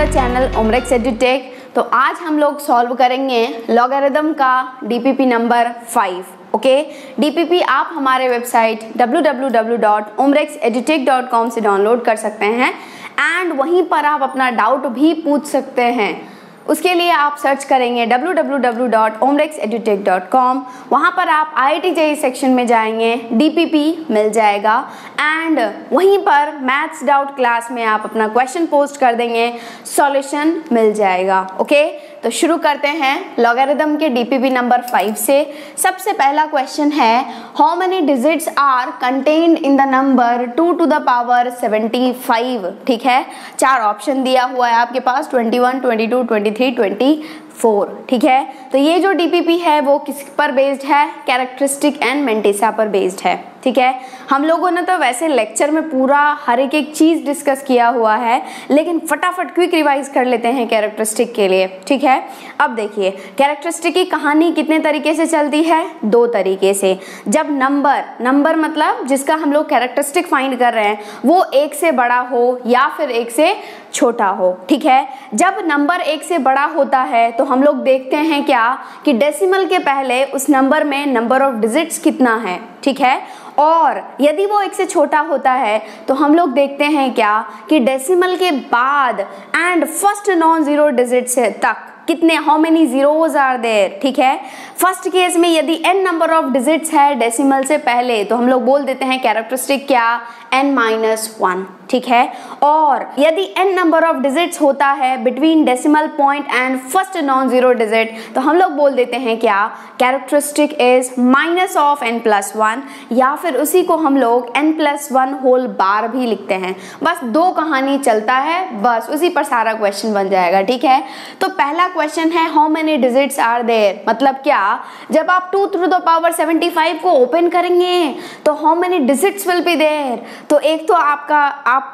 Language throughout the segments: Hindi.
The channel ओमरेक्स edutech. तो आज हम लोग सॉल्व करेंगे लॉगरिथम का डीपीपी नंबर 5। ओके, डीपीपी आप हमारे वेबसाइट www.omrexedutech.com से डाउनलोड कर सकते हैं एंड वहीं पर आप अपना डाउट भी पूछ सकते हैं। उसके लिए आप सर्च करेंगे www.omrexedutech.com। वहाँ पर आप IIT JEE सेक्शन में जाएंगे, डीपीपी मिल जाएगा एंड वहीं पर मैथ्स डाउट क्लास में आप अपना क्वेश्चन पोस्ट कर देंगे, सॉल्यूशन मिल जाएगा। ओके, तो शुरू करते हैं लॉगरिथम के डीपीपी नंबर 5 से। सबसे पहला क्वेश्चन है, how many digits are contained in the number 2 to the power 75। ठीक है, 4 ऑप्शन दिया हुआ है आपके पास, 21, 22, 23, 24। ठीक है, तो ये जो डीपीपी है वो किस पर बेस्ड है? कैरेक्टरिस्टिक एंड मेंटिसा पर बेस्ड है। ठीक है, हम लोगों ने तो वैसे लेक्चर में पूरा हर एक चीज डिस्कस किया हुआ है, लेकिन फटाफट क्विक रिवाइज कर लेते हैं कैरेक्टरिस्टिक के लिए। ठीक है, अब देखिए कैरेक्टरिस्टिक की कहानी कितने तरीके से चलती है? 2 तरीके से। जब नंबर मतलब जिसका हम लोग कैरेक्टरिस्टिक फाइंड कर रहे हैं वो 1 से बड़ा हो या फिर 1 से छोटा हो। ठीक है, जब नंबर 1 से बड़ा होता है तो हम लोग देखते हैं क्या कि डेसिमल के पहले उस नंबर में नंबर ऑफ डिजिट्स कितना है। ठीक है, और यदि वो 1 से छोटा होता है तो हम लोग देखते हैं क्या कि डेसिमल के बाद and first non zero digit से तक कितने, how many zeros are there. ठीक है, फर्स्ट केस में यदि n नंबर ऑफ डिजिट्स है डेसिमल से पहले तो हम लोग बोल देते हैं कैरेक्टरिस्टिक क्या? n-1। ठीक है, और यदि n नंबर ऑफ डिजिट्स होता है between decimal point and first non zero digit तो हम लोग बोल देते हैं क्या? कैरेक्टरिस्टिक इज -(n+1) या फिर उसी को हम लोग n+1 होल बार भी लिखते हैं। बस 2 कहानी चलता है, बस उसी पर सारा क्वेश्चन बन जाएगा। ठीक है, तो पहला क्वेश्चन है how many digits are there, मतलब क्या? जब आप 2 to the power 75 को ओपन करेंगे तो how many digits will be there? तो एक तो आप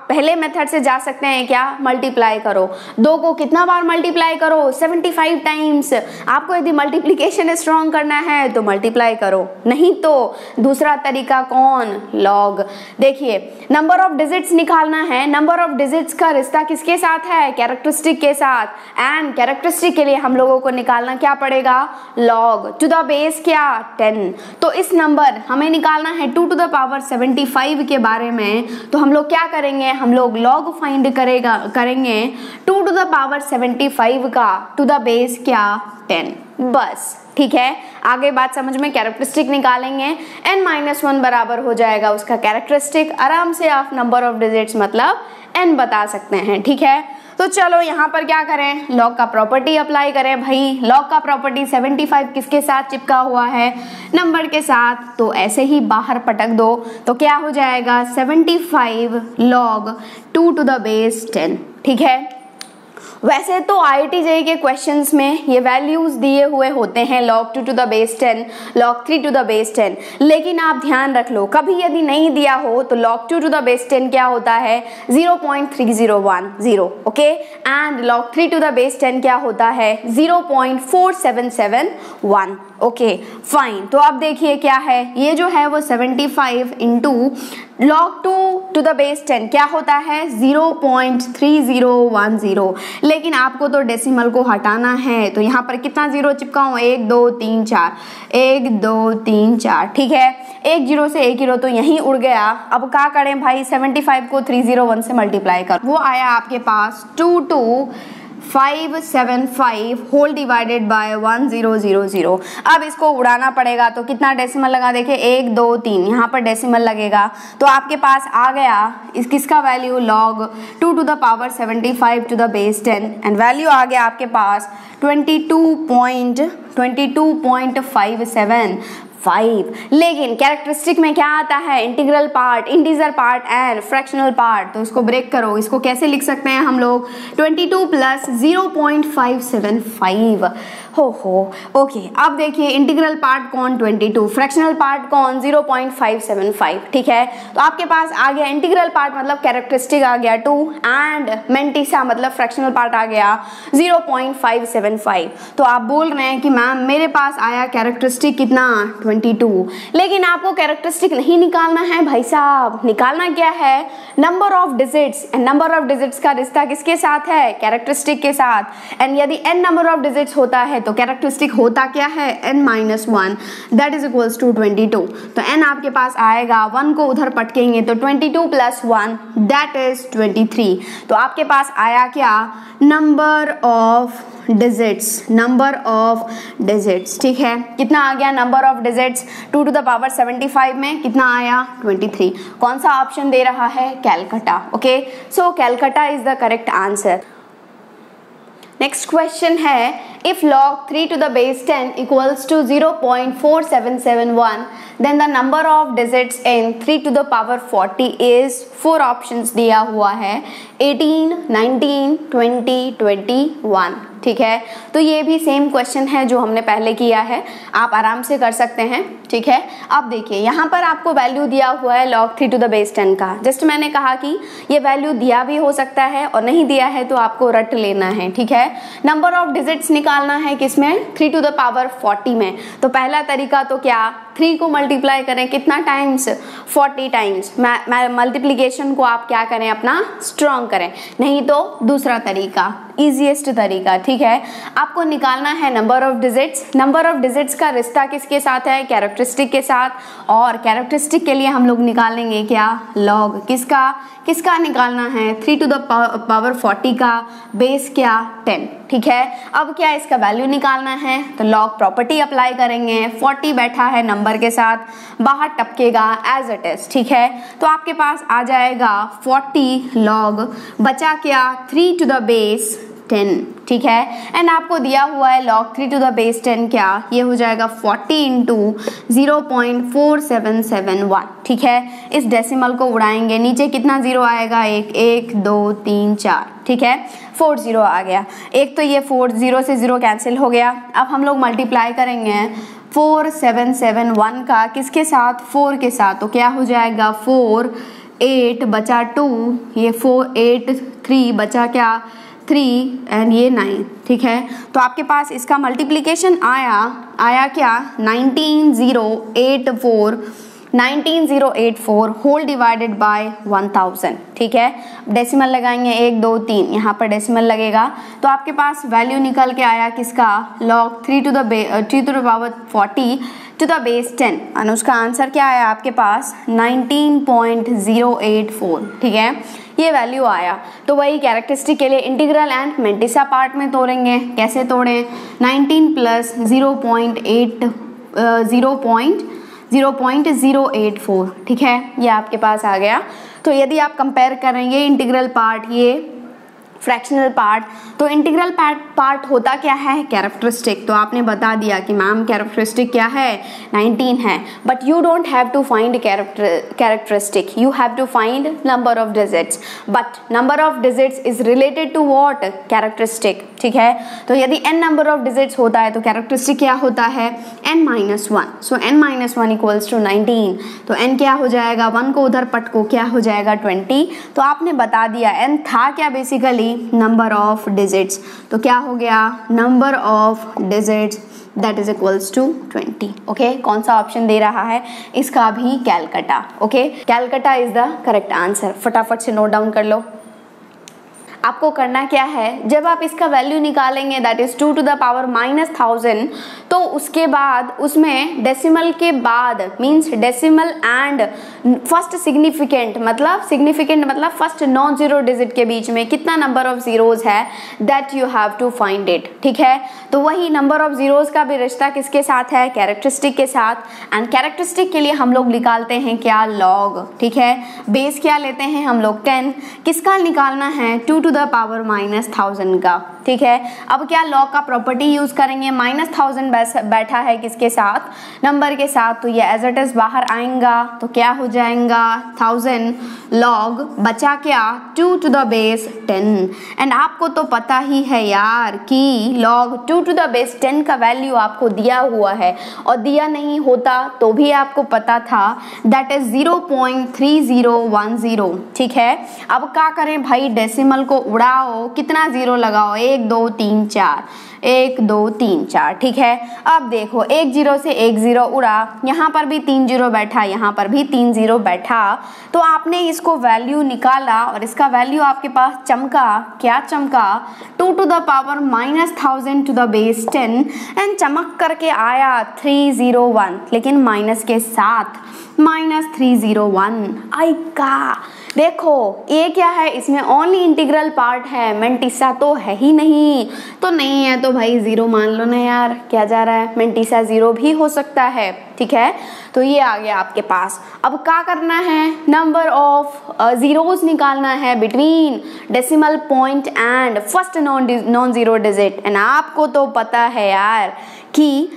पहले मेथड से जा सकते हैं क्या? मल्टीप्लाई करो, 2 को कितना बार मल्टीप्लाई करो? 75 टाइम्स। आपको यदि मल्टीप्लिकेशन स्ट्रॉन्ग करना है तो मल्टीप्लाई करो, नहीं तो दूसरा तरीका कौन? लॉग। देखिए, नंबर ऑफ डिजिट्स निकालना है, नंबर ऑफ डिजिट्स का रिश्ता किसके साथ है? कैरेक्टरिस्टिक के साथ, एंड कैरेक्टरिस्टिक के लिए हम लोगों को निकालना क्या पड़ेगा? लॉग टू द बेस क्या? 10। तो इस नंबर हमें निकालना है 2 to the power 75 के बारे में, तो हम लोग क्या करेंगे? हम लोग लॉग फाइंड करेंगे 2 to the power 75 का टू द बेस क्या? 10। बस, ठीक है, आगे बात समझ में। कैरेक्टरिस्टिक निकालेंगे, n-1 बराबर हो जाएगा उसका कैरेक्टरिस्टिक। आराम से आप नंबर ऑफ डिजिट्स मतलब n बता सकते हैं। ठीक है, तो चलो यहाँ पर क्या करें? लॉग का प्रॉपर्टी अप्लाई करें। भाई लॉग का प्रॉपर्टी 75 किसके साथ चिपका हुआ है? नंबर के साथ, तो ऐसे ही बाहर पटक दो तो क्या हो जाएगा? 75 log 2 to the base 10। ठीक है, वैसे तो IIT JEE के क्वेश्चंस में ये वैल्यूज दिए हुए होते हैं, log 2 to the base 10, log 3 to the base 10, लेकिन आप ध्यान रख लो कभी यदि नहीं दिया हो तो log 2 to the base 10 क्या होता है? 0.3010। Okay, and log 3 to the base 10 क्या होता है? 0.4771। ओके फाइन, तो अब देखिए क्या है, ये जो है वो 75 into log 2 to the base 10 क्या होता है? 0.3010। लेकिन आपको तो डेसिमल को हटाना है, तो यहाँ पर कितना जीरो चिपकाऊं? 1 2 3 4, 1 2 3 4। ठीक है, 1 जीरो से 1 जीरो तो यहीं उड़ गया। अब क्या करें भाई? 75 को 301 से मल्टीप्लाई कर, वो आया आपके पास 22575 होल डिवाइडेड बाय 1000। अब इसको उड़ाना पड़ेगा तो कितना डेसिमल लगा? देखिए 1 2 3, यहाँ पर डेसिमल लगेगा तो आपके पास आ गया किसका value? Log 2 to the power 75 to the base 10 and value आ गया आपके पास 22.57 5। लेकिन कैरेक्टरिस्टिक में क्या आता है? Integral part, integer part and fractional part. तो इसको ब्रेक करो, इसको कैसे लिख सकते हैं हम लोग? 22 प्लस 0.575। हो ओके, अब देखिए इंटीग्रल पार्ट कौन? 22, फ्रैक्शनल पार्ट कौन? 0.575। ठीक है, तो आपके पास आ गया इंटीग्रल पार्ट मतलब कैरेक्टरिस्टिक आ गया 2 एंड मेंटिसा मतलब फ्रैक्शनल पार्ट आ गया 0.575। तो आप बोल रहे हैं कि मैम मेरे पास आया कैरेक्टरिस्टिक कितना? 22। लेकिन आपको कैरेक्टरिस्टिक नहीं निकालना है भाई साहब, निकालना क्या है, number of digits. And number of digits का रिश्ता किसके साथ है, कैरेक्टरिस्टिक के साथ। एंड यदि n नंबर ऑफ डिजिट्स होता है तो कैरेक्टरिस्टिक होता क्या है, n-1, that is equals to 22। तो n आपके पास आएगा, 1 को उधर पटकेंगे तो 22 + 1 दैट इज 23। तो आपके पास आया क्या, number of digits, number of digits. ठीक है, कितना आ गया number of digits, 2 to the power 75 में कितना आया, 23। कौन सा ऑप्शन दे रहा है, Calcutta. Okay, so Calcutta is the correct answer. Next question है, if log 3 to the base 10 equals to 0.4771 then the number of digits in 3 to the power 40 is, 4 options दिया हुआ है, 18, 19, 20, 21। ठीक है, तो ये भी सेम क्वेश्चन है जो हमने पहले किया है, आप आराम से कर सकते हैं। ठीक है, अब देखिए यहाँ पर आपको वैल्यू दिया हुआ है log 3 to the base 10 का। जस्ट मैंने कहा कि ये वैल्यू दिया भी हो सकता है और नहीं दिया है तो आपको रट लेना है। ठीक है, नंबर ऑफ डिजिट्स निकालना है किसमें, 3 to the power 40 में। तो पहला तरीका तो क्या, 3 को मल्टीप्लाई करें कितना टाइम्स, 40 टाइम्स। मल्टीप्लीकेशन को आप क्या करें, अपना स्ट्रॉन्ग करें, नहीं तो दूसरा तरीका, इजीएस्ट तरीका। ठीक है, आपको निकालना है number of digits. Number of digits का रिश्ता किसके साथ है, कैरेक्टरिस्टिक के साथ। और कैरेक्टरिस्टिक के लिए हम लोग निकालेंगे क्या, लॉग। किसका किसका निकालना है, 3 to the power 40 का बेस क्या, 10। ठीक है, अब क्या इसका वैल्यू निकालना है, तो लॉग प्रॉपर्टी अप्लाई करेंगे। 40 बैठा है नंबर के साथ, बाहर टपकेगा एज इट इज। ठीक है, तो आपके पास आ जाएगा 40 लॉग, बचा क्या, 3 to the base 10। ठीक है, एंड आपको दिया हुआ है log 3 to the base 10 क्या, ये हो जाएगा 40 इंटू 0.4771। ठीक है, इस डेसिमल को उड़ाएंगे, नीचे कितना जीरो आएगा, 1 2 3 4। ठीक है, 4 0 आ गया, एक तो ये 4 0 से 0 कैंसिल हो गया। अब हम लोग मल्टीप्लाई करेंगे 4771 का किसके साथ, 4 के साथ। तो क्या हो जाएगा, 4 8 बचा 2, ये 4 8 3 बचा क्या, 3 एंड ये 9। ठीक है, तो आपके पास इसका मल्टीप्लिकेशन आया क्या, 19084 होल डिवाइडेड बाय 1000। ठीक है, डेसिमल लगाएंगे 1 2 3, यहाँ पर डेसिमल लगेगा। तो आपके पास वैल्यू निकल के आया किसका, log 3 to the power 40 to the base 10। और उसका आंसर क्या आया आपके पास, 19.084। ठीक है, ये वैल्यू आया। तो वही कैरेक्टरिस्टिक के लिए इंटीग्रल एंड मेंटिसा पार्ट में तोड़ेंगे। कैसे तोड़ें, 19 प्लस 0.084। ठीक है, ये आपके पास आ गया। तो यदि आप कंपेयर करेंगे इंटीग्रल पार्ट, ये फ्रैक्शनल पार्ट, तो इंटीग्रल पार्ट होता क्या है, कैरेक्टरिस्टिक। तो आपने बता दिया कि मैम कैरेक्टरिस्टिक क्या है, 19 है, but you don't have to find characteristic, you have to find number of digits. But number of digits is related to what, characteristic. ठीक है, तो यदि n नंबर ऑफ डिजिट्स होता है तो कैरेक्टरिस्टिक क्या होता है, n-1। So n-1 equals to 19। तो n क्या हो जाएगा, 1 को उधर पटको, क्या हो जाएगा, 20। तो आपने बता दिया n था क्या, बेसिकली नंबर ऑफ डिजिट्स। तो क्या हो गया, number of digits that is equals to 20। Okay, कौन सा ऑप्शन दे रहा है, इसका भी कैलकाटा। ओके, कैलकाटा इज द करेक्ट आंसर। फटाफट से नोट डाउन कर लो। आपको करना क्या है, जब आप इसका वैल्यू निकालेंगे that is 2 to the power -1000, तो उसके बाद उसमें डेसिमल के बाद means decimal and first significant मतलब फर्स्ट नॉन जीरो डिजिट के बीच में कितना नंबर ऑफ जीरोज है, that you have to find it. ठीक है, तो वही नंबर ऑफ जीरोज का भी रिश्ता किसके साथ है, कैरेक्टरिस्टिक के साथ। एंड कैरेक्टरिस्टिक के लिए हम लोग निकालते हैं क्या, लॉग। ठीक है, बेस क्या लेते हैं हम लोग, 10। किसका निकालना है, 2 to the power -1000 का। ठीक है, अब क्या लॉग का प्रॉपर्टी यूज करेंगे, -1000 बैठा है किसके साथ, नंबर के साथ। तो ये एज इट इज बाहर आएगा, तो क्या हो जाएगा, 1000 लॉग, बचा क्या, 2 to the base 10। एंड आपको तो पता ही है यार कि लॉग 2 to the base 10 का वैल्यू आपको दिया हुआ है, और दिया नहीं होता तो भी आपको पता था, दैट इज 0.3010। ठीक है, अब क्या करें भाई, डेसिमल को उड़ाओ, कितना जीरो लगाओ, 1 2 3 4। 1 2 3 4, ठीक है। अब देखो एक जीरो से एक जीरो उड़ा, यहाँ पर भी 3 जीरो बैठा, यहाँ पर भी 3 जीरो बैठा, तो आपने इसको वैल्यू निकाला और इसका वैल्यू आपके पास चमका, क्या चमका, 2 to the power -1000 to the base 10 and चमक करके आया 301, लेकिन माइनस के साथ -301 आएगा। देखो ये क्या है, इसमें ओनली इंटीग्रल पार्ट है, मेंटिसा तो है ही नहीं, तो नहीं है तो भाई जीरो मान लो ना यार, क्या जा रहा है, मेंटिसा जीरो भी हो सकता है, ठीक है। तो ये आ गया आपके पास। अब क्या करना है, नंबर ऑफ जीरोस निकालना है between decimal point and first non zero digit, and आपको तो पता है यार कि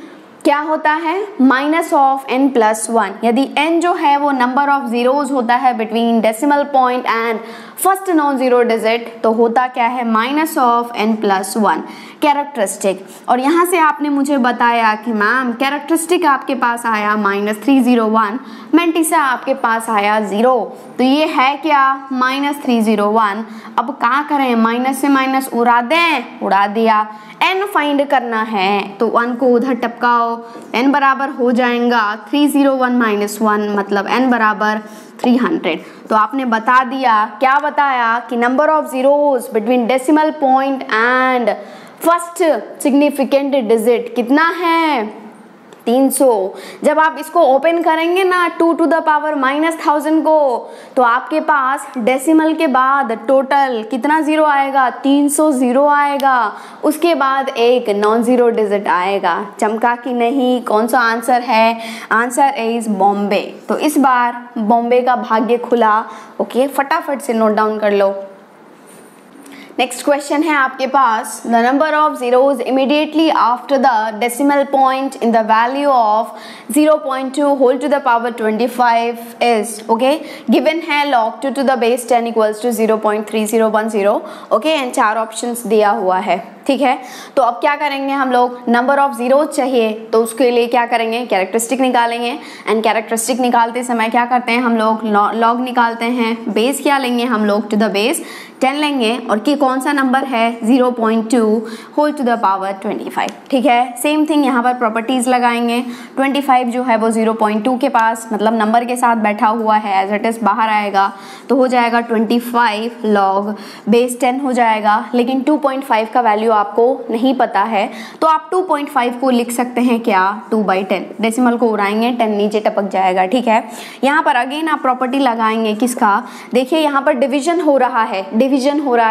क्या होता है, -n+1। यदि n जो है वो नंबर ऑफ जीरोज होता है between decimal point and first non zero digit, तो होता क्या है, -n+1 कैरेक्टरिस्टिक। और यहाँ से आपने मुझे बताया कि मैम कैरेक्टरिस्टिक आपके पास आया -301, मेंटिसा आपके पास आया 0, तो ये है क्या, -301। अब क्या करें, माइनस से माइनस उड़ा दिया, n फाइंड करना है, तो 1 को उधर टपकाओ, n बराबर हो जाएगा 301 - 1, मतलब n बराबर 300। तो आपने बता दिया, क्या बताया कि number of zeros between decimal point and first significant digit कितना है, 300। जब आप इसको ओपन करेंगे ना 2 to the power -1000 को, तो आपके पास डेसिमल के बाद टोटल कितना जीरो आएगा, 300 जीरो आएगा, उसके बाद एक नॉन जीरो डिजिट आएगा। चमका कि नहीं, कौन सा आंसर है, आंसर इज बॉम्बे। तो इस बार बॉम्बे का भाग्य खुला। ओके, फटाफट से नोट डाउन कर लो। नेक्स्ट क्वेश्चन है आपके पास, the number of zeros immediately after the decimal point in the value of 0.2 whole to the power 25 is, okay, given है log 2 to the base 10 equals to 0.3010, okay, and 4 options दिया हुआ है, ठीक है। तो अब क्या करेंगे हम लोग, नंबर ऑफ जीरो चाहिए, तो उसके लिए क्या करेंगे, कैरेक्टरिस्टिक निकालेंगे, एंड कैरेक्टरिस्टिक निकालते समय क्या करते हैं हम लोग, लॉग निकालते हैं, बेस क्या लेंगे हम लोग, टू द बेस 10 लेंगे, और कि कौन सा नंबर है, 0.2 होल टू द पावर 25, ठीक है। सेम थिंग यहाँ पर प्रॉपर्टीज लगाएंगे, 25 जो है वो 0.2 के पास, मतलब नंबर के साथ बैठा हुआ है, एज इट इज बाहर आएगा, तो हो जाएगा 25 लॉग बेस 10 हो जाएगा, लेकिन 2.5 का वैल्यू आपको नहीं पता है, तो आप 2.5 को लिख सकते हैं क्या, 2/10, डेसिमल को उड़ाएंगे, 10 नीचे टपक जाएगा, ठीक है। यहाँ पर अगेन आप प्रॉपर्टी लगाएंगे, किसका, देखिए यहाँ पर डिवीजन हो रहा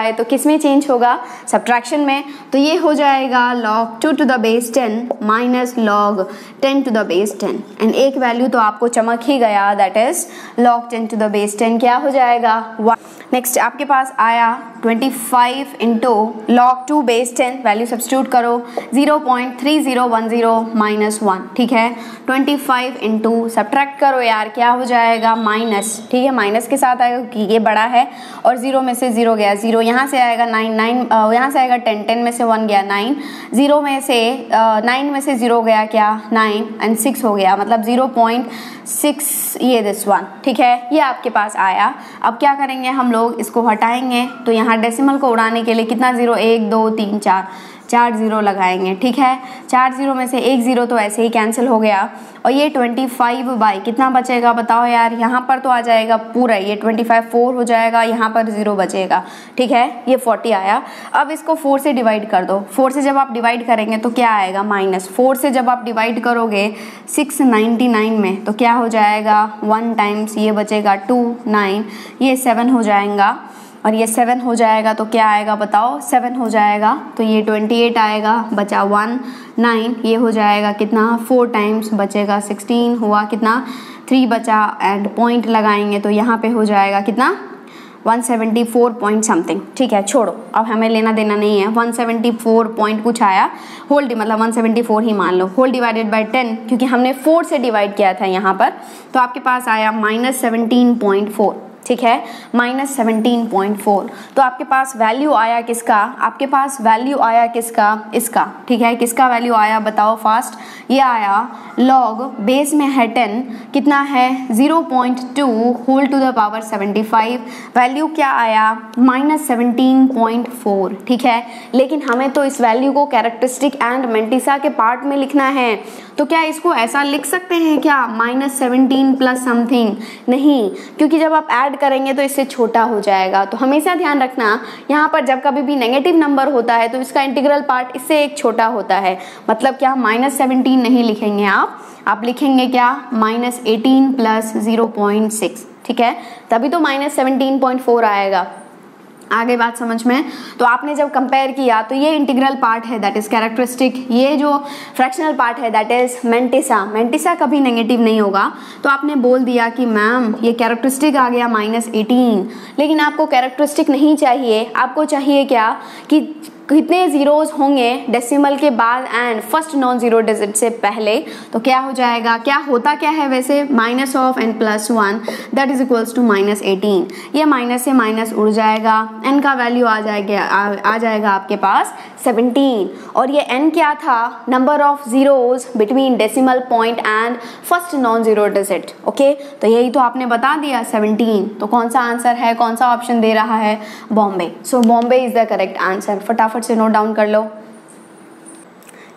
है, तो किस में चेंज होगा, सब्ट्रैक्शन में, तो ये हो जाएगा log 2 to the base 10 minus log 10 to the base 10, and एक वैल्यू तो आपको चमक ही गया, that is log 10 to the base 10 क्या हो जाएगा, 1। नेक्स्ट आपके पास आया 25 into log 2 base 10, value substitute करो, 0.3010 माइनस 1, ठीक है। 25 इंटू सब्ट्रैक्ट करो यार, क्या हो जाएगा, माइनस, ठीक है, माइनस के साथ आएगा क्योंकि ये बड़ा है, और 0 में से 0 गया 0, यहाँ से आएगा 9 यहाँ से आएगा 10 में से 1 गया 9, 0 में से 9 में से 0 गया क्या, 9, एंड 6 हो गया, मतलब 0.6, ये दिस वन, ठीक है, ये आपके पास आया। अब क्या करेंगे हम लोग, इसको हटाएंगे, तो यहाँ डेसिमल को उड़ाने के लिए कितना जीरो, 1 2 3 4 जीरो लगाएंगे, ठीक है। 4 जीरो में से एक जीरो तो ऐसे ही कैंसिल हो गया, और ये 25 बाई कितना बचेगा बताओ यार, यहाँ पर तो आ जाएगा पूरा, ये 25 4 हो जाएगा, यहाँ पर 0 बचेगा, ठीक है, ये 40 आया। अब इसको 4 से डिवाइड कर दो, 4 से जब आप डिवाइड करेंगे तो क्या आएगा, -4 से जब आप डिवाइड करोगे 699 में, तो क्या हो जाएगा, 1 टाइम्स ये बचेगा 2 9, ये 7 हो जाएगा, और ये 7 हो जाएगा, तो क्या आएगा बताओ, 7 हो जाएगा, तो ये 28 आएगा, बचा 1 9, ये हो जाएगा कितना, 4 टाइम्स बचेगा 16, हुआ कितना, 3 बचा, एंड पॉइंट लगाएंगे तो यहाँ पे हो जाएगा कितना, 174 पॉइंट समथिंग, ठीक है, छोड़ो, अब हमें लेना देना नहीं है, 174 पॉइंट कुछ आया, होल मतलब 174 ही मान लो, होल डिवाइडेड बाय 10, क्योंकि हमने 4 से डिवाइड किया था यहाँ पर, तो आपके पास आया -17.4, ठीक है, -17.4। तो आपके पास वैल्यू आया किसका, आपके पास वैल्यू आया किसका, इसका, ठीक है, किसका वैल्यू आया बताओ फास्ट, ये आया log बेस में है 10, कितना है 0.2 whole to the power 75, value क्या आया -17.4, ठीक है। लेकिन हमें तो इस वैल्यू को कैरेक्टरिस्टिक एंड मेंटिसा के पार्ट में लिखना है, तो क्या इसको ऐसा लिख सकते हैं क्या -17 प्लस समथिंग? नहीं, क्योंकि जब आप ऐड करेंगे तो इससे छोटा हो जाएगा। तो हमेशा ध्यान रखना यहाँ पर जब कभी भी नेगेटिव नंबर होता है तो इसका इंटीग्रल पार्ट इससे एक छोटा होता है। मतलब क्या -17 नहीं लिखेंगे आप लिखेंगे क्या -18 प्लस 0.6, ठीक है, तभी तो -17.4 आएगा। आगे बात समझ में? तो आपने जब कंपेयर किया तो ये इंटीग्रल पार्ट है दैट इज कैरेक्टरिस्टिक, ये जो फ्रैक्शनल पार्ट है दैट इज मेंटिसा कभी नेगेटिव नहीं होगा। तो आपने बोल दिया कि मैम ये कैरेक्टरिस्टिक आ गया -18, लेकिन आपको कैरेक्टरिस्टिक नहीं चाहिए, आपको चाहिए क्या कि कितने जीरोज होंगे डेसिमल के बाद and first non zero digit से पहले। तो क्या हो जाएगा, क्या होता क्या है वैसे, minus of n plus 1 that is equals to -18। ये माइनस से माइनस उड़ जाएगा, n का वैल्यू आ जाएगा आपके पास 17, और ये n क्या था, number of zeros between decimal point and first non zero digit. Okay, तो यही तो आपने बता दिया 17। तो कौन सा आंसर है, कौन सा ऑप्शन दे रहा है, Bombay. So Bombay is the correct answer. फटाफट से नोट डाउन कर लो।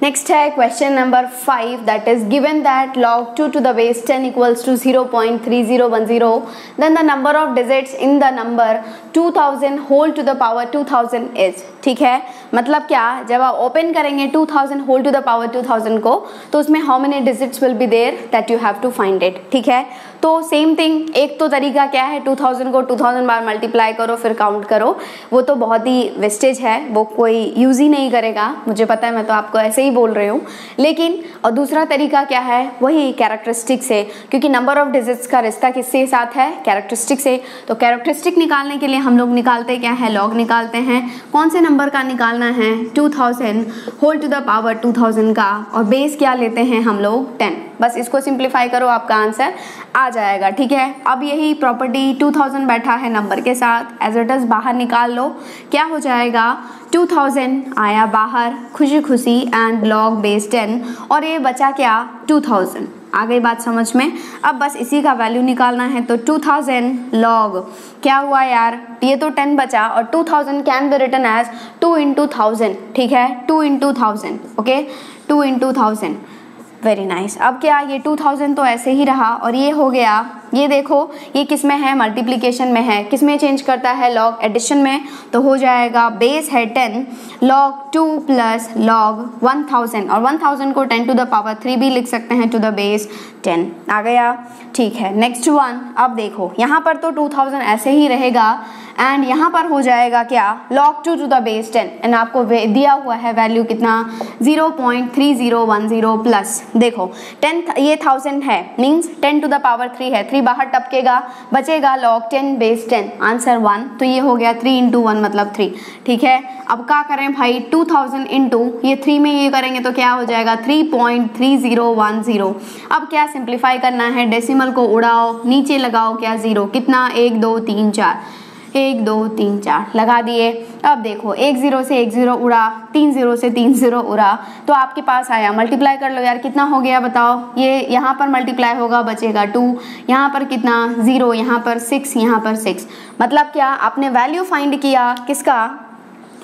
नेक्स्ट है question number 5 that is given that log 2 to the base 10 equals to 0.3010 then the number of digits in the number 2000 whole to the power 2000 is, ठीक है। मतलब क्या, जब आप ओपन करेंगे 2000 होल टू द पावर 2000 को, तो उसमें how many digits will be there that you have to find it, ठीक है। तो सेम थिंग, एक तो तरीका क्या है, 2000 को 2000 बार मल्टीप्लाई करो फिर काउंट करो, वो तो बहुत ही वेस्टेज है, वो कोई यूज ही नहीं करेगा, मुझे पता है, मैं तो आपको ऐसे ही बोल रही हूँ। लेकिन और दूसरा तरीका क्या है, वही कैरेक्टरिस्टिक से, क्योंकि नंबर ऑफ डिजिट्स का रिश्ता किससे साथ है, कैरेक्टरिस्टिक से। तो कैरेक्टरिस्टिक निकालने के लिए हम लोग निकालते क्या है, लॉग निकालते हैं। कौन से नंबर का निकालना है, 2000 होल टू द पावर 2000 का, और बेस क्या लेते हैं हम लोग 10। बस इसको सिंप्लीफाई करो, आपका आंसर आ जाएगा, ठीक है। अब यही प्रॉपर्टी 2000 बैठा है नंबर के साथ, एज इट इज बाहर निकाल लो, क्या हो जाएगा 2000 आया बाहर खुशी खुशी एंड लॉग बेस 10, और ये बचा क्या 2000। आ गई बात समझ में? अब बस इसी का वैल्यू निकालना है, तो 2000 लॉग क्या हुआ यार, ये तो 10 बचा, और 2000 can be written as 2 into 1000, ठीक है, 2 into 1000, okay, 2 into 1000। Very nice. अब क्या, ये 2000 तो ऐसे ही रहा, और ये हो गया, ये देखो ये किस में है, मल्टीप्लिकेशन में है, किस में चेंज करता है, लॉग एडिशन में। तो हो जाएगा बेस है 10 log 2 प्लस log 1000, और 1000 को 10 to the power 3 भी लिख सकते हैं, टू द बेस 10। आ गया, ठीक है। नेक्स्ट वन, अब देखो यहाँ पर तो 2000 ऐसे ही रहेगा, एंड यहाँ पर हो जाएगा क्या, log 2 to the base 10, and आपको दिया हुआ है वैल्यू कितना 0.3010 प्लस, देखो 10 ये 1000 है, मीन्स 10 to the power 3 है, 3 बाहर टपकेगा, बचेगा log 10 बेस 10, आंसर 1। तो ये हो गया 3 into 1 मतलब 3, ठीक है। अब क्या करें भाई, 2000 इंटू ये 3 में ये करेंगे तो क्या हो जाएगा 3.3010। अब क्या सिंप्लीफाई करना है, डेसिमल को उड़ाओ, नीचे लगाओ क्या 0, कितना 1 2 3 4, 1 2 3 4 लगा दिए। अब देखो 1 0 से 1 0 उड़ा, 3 0 से 3 0 उड़ा, तो आपके पास आया, मल्टीप्लाई कर लो यार, कितना हो गया बताओ, ये यहाँ पर मल्टीप्लाई होगा, बचेगा 2, यहाँ पर कितना 0, यहाँ पर 6, यहाँ पर 6। मतलब क्या, आपने वैल्यू फाइंड किया किसका,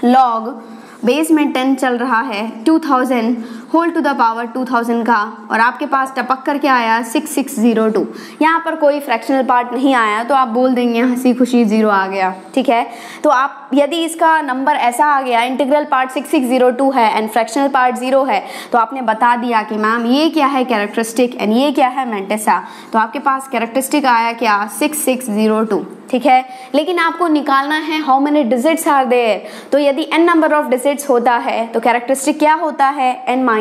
लॉग बेस में 10 चल रहा है 2000 होल टू द पावर 2000 का, और आपके पास टपक कर क्या आया 6602। यहाँ पर कोई फ्रैक्शनल पार्ट नहीं आया, तो आप बोल देंगे हंसी खुशी 0 आ गया, ठीक है। तो आप यदि इसका नंबर ऐसा आ गया, इंटीग्रल पार्ट 6602 है एंड फ्रैक्शनल पार्ट 0 है, तो आपने बता दिया कि मैम ये क्या है कैरेक्टरिस्टिक एंड ये क्या है मेंटिसा। तो आपके पास कैरेक्टरिस्टिक आया क्या 6602, ठीक है। लेकिन आपको निकालना है how many digits are there. तो यदि n नंबर ऑफ डिजिट्स होता है तो कैरेक्टरिस्टिक क्या होता है n-1।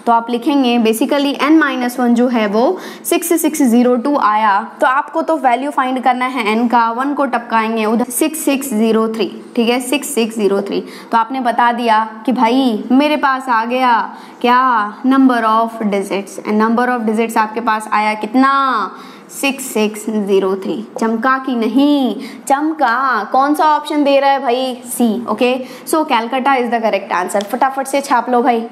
तो आप लिखेंगे बेसिकली n-1 जो है वो 6602 आया, तो आपको तो वैल्यू फाइंड करना है n का, 1 को टपकाएंगे उधर 6603, ठीक है 6603। तो आपने बता दिया कि भाई मेरे पास आ गया क्या number of digits, and number of digits आपके पास आया कितना 6603। चमका कि नहीं चमका? कौन सा ऑप्शन दे रहा है भाई, C. Okay, so Calcutta is the correct answer. फटाफट से छाप लो भाई।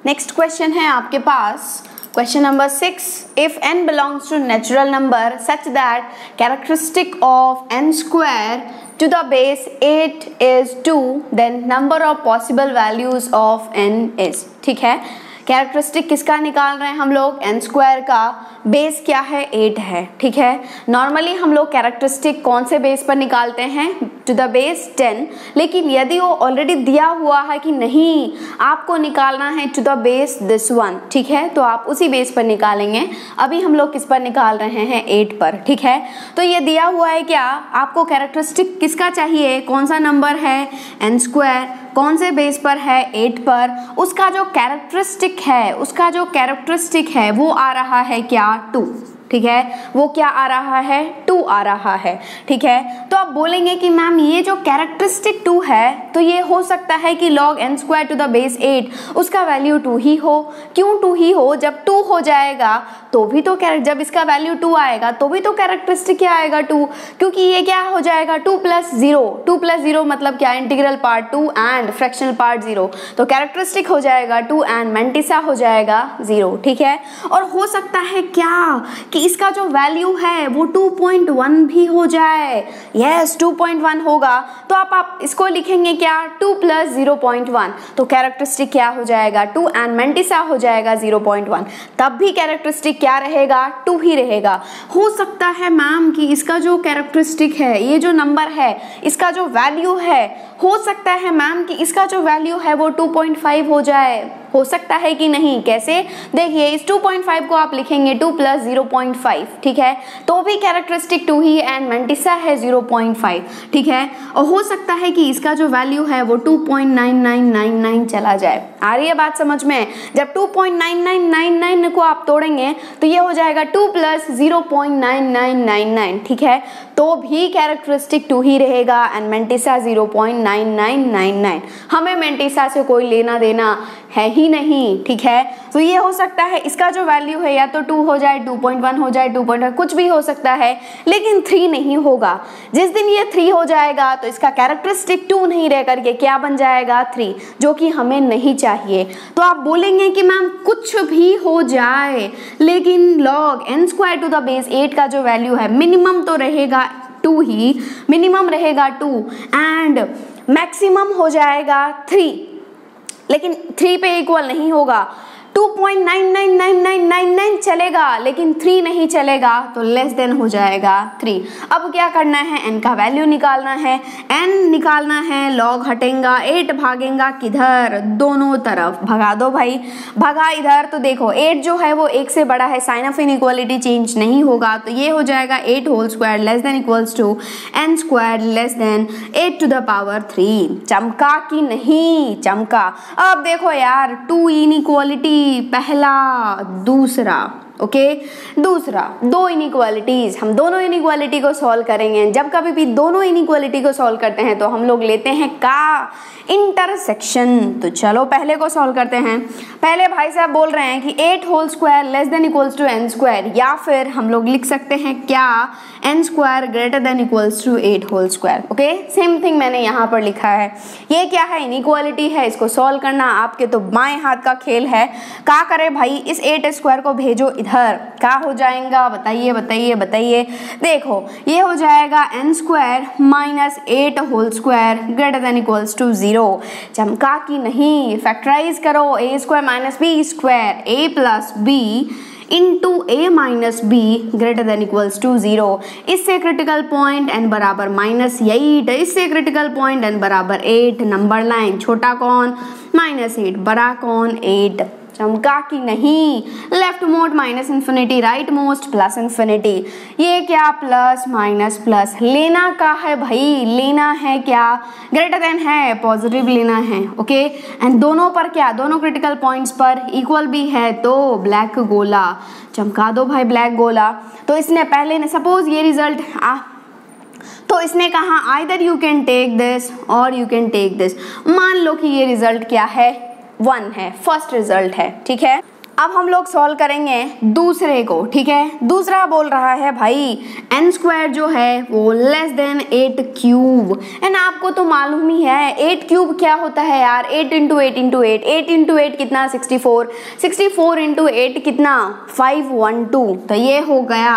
नेक्स्ट क्वेश्चन है आपके पास question number 6. If n belongs to natural number such that characteristic of n square to the base 8 is 2, then number of possible values of n is. ठीक है, कैरेक्टरिस्टिक किसका निकाल रहे हैं हम लोग? n स्क्वायर का. बेस क्या है? 8 है. ठीक है, नॉर्मली हम लोग कैरेक्टरिस्टिक कौन से बेस पर निकालते हैं? To the base 10. लेकिन यदि वो ऑलरेडी दिया हुआ है कि नहीं आपको निकालना है to the base this one, ठीक है, तो आप उसी बेस पर निकालेंगे. अभी हम लोग किस पर निकाल रहे हैं? 8 पर. ठीक है, तो ये दिया हुआ है क्या आपको कैरेक्टरिस्टिक किसका चाहिए? कौन सा नंबर है? n square. कौन से बेस पर है? 8 पर. उसका जो कैरेक्टरिस्टिक है वो आ रहा है क्या? 2. ठीक है, वो क्या आ रहा है? 2 आ रहा है. ठीक है, तो आप बोलेंगे कि मैम ये जो कैरेक्टरिस्टिक 2 है तो ये हो सकता है कि log n square to the base 8 उसका वैल्यू 2 ही हो. क्यों 2 ही हो? जब 2 हो जाएगा तो भी तो जब इसका वैल्यू 2 आएगा तो भी तो कैरेक्टरिस्टिक क्या आएगा? 2. क्योंकि ये क्या हो जाएगा? 2 + 0. 2 + 0 मतलब क्या? Integral part 2 and fractional part 0. तो कैरेक्टरिस्टिक हो जाएगा 2 एंड मेंटिसा हो जाएगा 0. ठीक है, और हो सकता है क्या कि इसका जो वैल्यू है वो 2.1 भी हो जाए. यस, 2.1 होगा तो आप इसको लिखेंगे क्या? 2 + 0.1. तो कैरेक्टरिस्टिक क्या हो जाएगा? 2 एंड मेंटिसा हो जाएगा 0.1. तब भी कैरेक्टरिस्टिक क्या रहेगा? 2 ही रहेगा. हो सकता है मैम कि इसका जो कैरेक्टरिस्टिक है, ये जो नंबर है, इसका जो वैल्यू है, हो सकता है मैम कि इसका जो वैल्यू है वो 2.5 हो जाए. हो सकता है कि नहीं? कैसे? देखिए, इस 2.5 को आप लिखेंगे 2 + 0.5. ठीक है, तो भी कैरेक्टरिस्टिक 2 ही एंड मेंटिसा है 0.5. ठीक है, और हो सकता है कि इसका जो वैल्यू है वो 2.9999 चला जाए. आ रही है बात समझ में? जब 2.9999 को आप तोड़ेंगे तो ये हो जाएगा 2 + 0.9999. ठीक है, तो भी कैरेक्टरिस्टिक 2 ही रहेगा एंड मेंटिसा 0.9999. हमें मेंटिसा से कोई लेना देना है ही नहीं. ठीक है, तो ये हो सकता है इसका जो वैल्यू है या तो 2 हो जाए, 2.1 हो जाए, 2.5 कुछ भी हो सकता है, लेकिन 3 नहीं होगा. जिस दिन ये 3 हो जाएगा तो इसका कैरेक्टरिस्टिक 2 नहीं रह करके क्या बन जाएगा? 3, जो कि हमें नहीं चाहिए. तो आप बोलेंगे कि मैम कुछ भी हो जाए लेकिन log n square to the base 8 का जो वैल्यू है मिनिमम तो रहेगा 2 ही, मिनिमम रहेगा 2 एंड मैक्सिमम हो जाएगा 3. लेकिन 3 पे इक्वल नहीं होगा. 2.999999 चलेगा लेकिन 3 नहीं चलेगा, तो लेस देन हो जाएगा 3. अब क्या करना है? n का वैल्यू निकालना है. n निकालना है, log हटेगा, 8 भागेगा किधर? दोनों तरफ. भगा दो भाई, भगा इधर. तो देखो 8 जो है वो 1 से बड़ा है, साइन ऑफ इनइक्वालिटी चेंज नहीं होगा, तो ये हो जाएगा 8 whole square less than equals to n square less than 8 to the power 3. चमका कि नहीं? चमका. अब देखो यार, 2 इनइक्वालिटी पहला, दूसरा. ओके, दूसरा 2 इनइक्वालिटीज. हम दोनों इनइक्वालिटी को सॉल्व करेंगे. जब कभी भी दोनों इनइक्वालिटी को सॉल्व करते हैं तो हम लोग लेते हैं का इंटरसेक्शन. तो चलो पहले को सॉल्व करते हैं. पहले भाई साहब बोल रहे हैं कि 8 whole square less than equals to n square, या फिर हम लोग लिख सकते हैं क्या? n square greater than equals to 8 whole square. Okay, same thing मैंने यहाँ पर लिखा है. ये क्या है? इनइक्वालिटी है. इसको सॉल्व करना आपके तो बाएं हाथ का खेल है. क्या करे भाई? इस 8 स्क्वायर को भेजो इधर. क्या हो जाएगा? बताइए बताइए बताइए. देखो ये हो जाएगा n square minus 8 whole square greater than equals to 0. चमका कि नहीं? फैक्टराइज करो. a square minus b square, a plus b into a minus b greater than equals to 0. इससे क्रिटिकल पॉइंट n बराबर -8, इससे क्रिटिकल पॉइंट n बराबर 8. नंबर लाइन छोटा कौन? -8, बड़ा कौन? 8. चमका कि नहीं? Left most minus infinity, right most plus infinity. ये क्या? Plus minus plus. लेना का है भाई? लेना है क्या? ग्रेटर देन है, पॉजिटिव लेना है. ओके, एंड दोनों पर क्या? दोनों क्रिटिकल पॉइंट्स पर इक्वल भी है, तो ब्लैक गोला. चमका दो भाई ब्लैक गोला. तो इसने पहले ने सपोज ये रिजल्ट तो इसने कहा either you can take this और यू कैन टेक दिस. मान लो कि ये रिजल्ट क्या है? 1 है, फर्स्ट रिजल्ट है. ठीक है, अब हम लोग सॉल्व करेंगे दूसरे को, ठीक है। दूसरा बोल रहा है भाई n स्क्वायर जो है वो लेस देन 8 क्यूब, एंड आपको तो मालूम ही है 8 क्यूब क्या होता है यार, 8 इंटू 8 इंटू 8, 8 इंटू 8 कितना 64, 64 इंटू 8 कितना 512, तो ये हो गया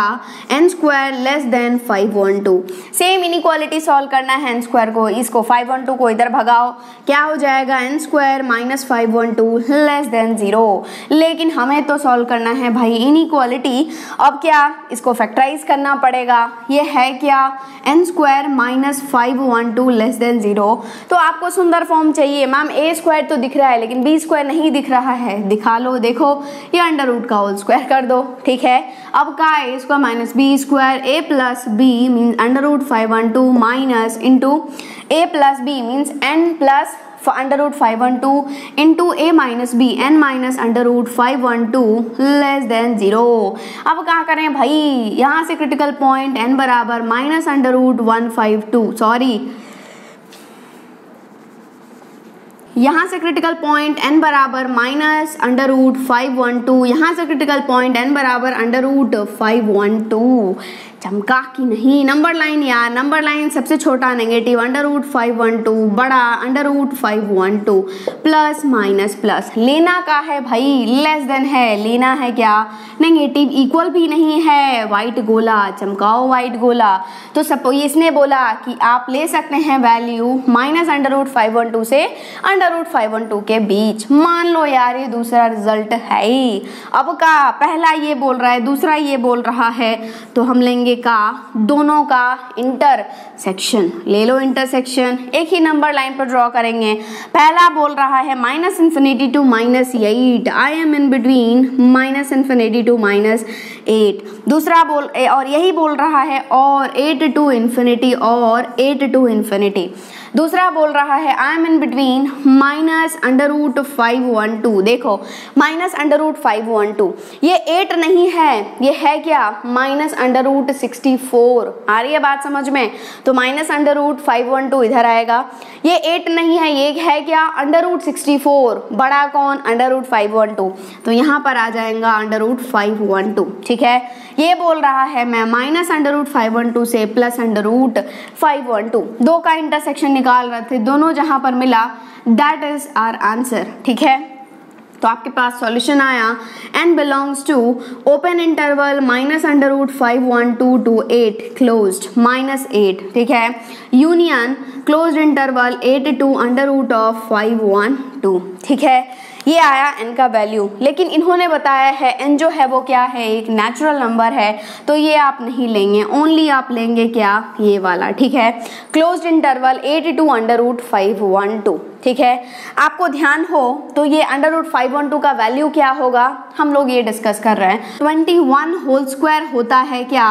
n square less then 512। Same inequality solve करना है n स्क्वायर को, इसको 512 को इधर भगाओ, क्या हो जाएगा n square minus 512 less than 0। लेकिन हमें तो सॉल्व करना है भाई इनइक्वालिटी, अब क्या इसको फैक्टराइज करना पड़ेगा, ये है क्या n square minus 512 less than 0। तो आपको सुंदर फॉर्म चाहिए, मैम a स्क्वायर तो दिख रहा है लेकिन b स्क्वायर नहीं दिख रहा है, दिखा लो, देखो ये अंडर रूट का होल स्क्वायर कर दो, ठीक है। अब का a square minus b square, a plus b means under root 512 minus into a plus b means n plus under root 512 into a minus b n minus under root 512 less than 0। अब क्या करें भाई, यहाँ से क्रिटिकल पॉइंट n बराबर माइनस अंडर रूट 152, सॉरी यहाँ से क्रिटिकल पॉइंट n बराबर माइनस अंडर रूट 512, यहाँ से क्रिटिकल पॉइंट n बराबर अंडर रूट 512, चमका कि नहीं नंबर लाइन यार, नंबर लाइन सबसे छोटा नेगेटिव अंडर रूट 512 बड़ा under root 512 plus minus plus, लेना का है भाई लेस देन है, लेना है क्या नेगेटिव, इक्वल भी नहीं है, वाइट गोला चमकाओ वाइट गोला। तो सपोज इसने बोला कि आप ले सकते हैं वैल्यू माइनस अंडर रूट 512 से अंडर रूट 512 के बीच, मान लो यार ये दूसरा रिजल्ट है ही। अब का पहला ये बोल रहा है दूसरा ये बोल रहा है, तो हम लेंगे का दोनों का इंटरसेक्शन, ले लो इंटरसेक्शन, एक ही नंबर लाइन पर ड्रॉ करेंगे। पहला बोल रहा है minus infinity to minus 8, I am in between minus infinity to minus 8, दूसरा बोल और यही बोल रहा है और 8 टू इन्फिनिटी और 8 टू इन्फिनिटी, दूसरा बोल रहा है I am in between minus under root 512, देखो माइनस अंडर रूट 512, ये 8 नहीं है, ये है क्या माइनस अंडर रूट 64, आ रही है बात समझ में, तो माइनस अंडर रूट 512 इधर आएगा, ये 8 नहीं है, ये है क्या अंडर रूट 64, बड़ा कौन अंडर रूट 512, तो यहाँ पर आ जाएगा अंडर रूट 512, ठीक है। ये बोल रहा है मैं माइनस अंडर रूट 512 से प्लस अंडर रूट 512, दो का इंटरसेक्शन निकाल रहे थे, दोनों जहां पर मिला दैट इज आवर आंसर, ठीक है। तो आपके पास सॉल्यूशन आया n belongs to open interval minus under root 512 to 8 closed minus 8, ठीक है, union closed interval 8 to under root of 512, ठीक है। ये आया n का वैल्यू, लेकिन इन्होंने बताया है n जो है वो क्या है एक नेचुरल नंबर है, तो ये आप नहीं लेंगे, ओनली आप लेंगे क्या ये वाला, ठीक है, closed interval 8 to under root 512, ठीक है। आपको ध्यान हो तो ये अंडर रूट 512 का वैल्यू क्या होगा, हम लोग ये डिस्कस कर रहे हैं। 21 होल स्क्वायर होता है क्या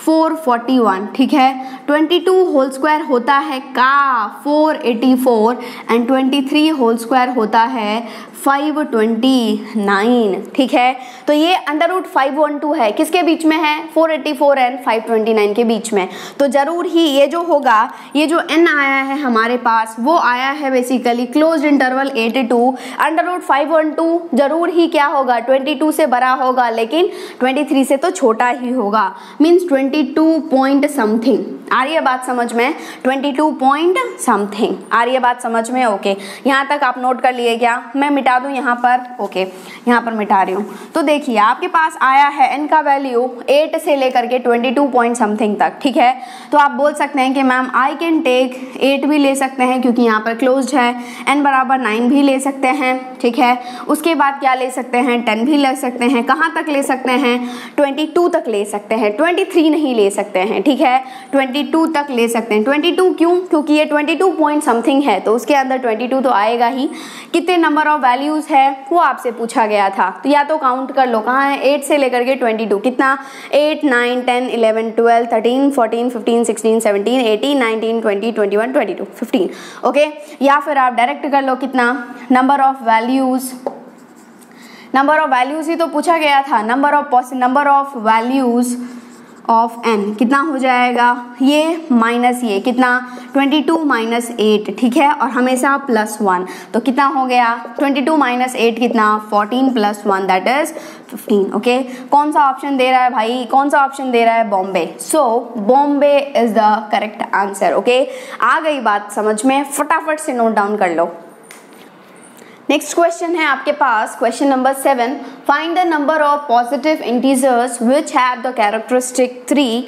441, ठीक है, 22 होल स्क्वायर होता है का 484 एंड 23 होल स्क्वायर होता है 529, ठीक है। तो ये अंडर रूट 512 है, किसके बीच में है 484 एंड 529 के बीच में, तो जरूर ही ये जो होगा, ये जो n आया है हमारे पास वो आया है basically closed interval 82 under root 512, जरूर ही क्या होगा 22 से बड़ा होगा, लेकिन 23 से तो छोटा ही होगा, मीन्स 22 पॉइंट समथिंग, आ रही है बात समझ में, 22 पॉइंट समथिंग, आ रही है बात समझ में, ओके। यहाँ तक आप नोट कर लिए क्या, मैं मिटा दूं यहाँ पर, ओके, यहाँ पर मिटा रही हूँ। तो देखिए आपके पास आया है n का वैल्यू 8 से लेकर के 22 पॉइंट समथिंग तक, ठीक है। तो आप बोल सकते हैं कि मैम आई कैन टेक 8 भी ले सकते हैं क्योंकि यहाँ पर क्लोज्ड है, n बराबर 9 भी ले सकते हैं, ठीक है। उसके बाद क्या ले सकते हैं 10 भी ले सकते हैं, कहाँ तक ले सकते हैं 22 तक ले सकते हैं, 23 नहीं ले सकते हैं, ठीक है, 22 तक ले सकते हैं। 22 क्यों, क्योंकि ये 22 पॉइंट समथिंग है तो उसके अंदर 22 तो आएगा ही। कितने नंबर ऑफ वैल्यूज है वो आपसे पूछा गया था, तो या तो काउंट कर लो कहाँ है 8 से लेकर के 22, कितना 8 9 10 11 12 13 14 15 16 17 18 19 20 21 22 15, ओके। या फिर आप डायरेक्ट कर लो कितना number of values, number of values ही तो पूछा गया था, number of values of n कितना हो जाएगा, ये माइनस ये कितना 22 माइनस 8, ठीक है, और हमेशा +1, तो कितना हो गया 22 माइनस 8 कितना 14 + 1 दैट इज 15। ओके, कौन सा ऑप्शन दे रहा है भाई, कौन सा ऑप्शन दे रहा है, Bombay. So Bombay is the correct answer. Okay, आ गई बात समझ में, फटाफट से नोट डाउन कर लो। नेक्स्ट क्वेश्चन है आपके पास, question number 7, find the number of positive integers which have the characteristic 3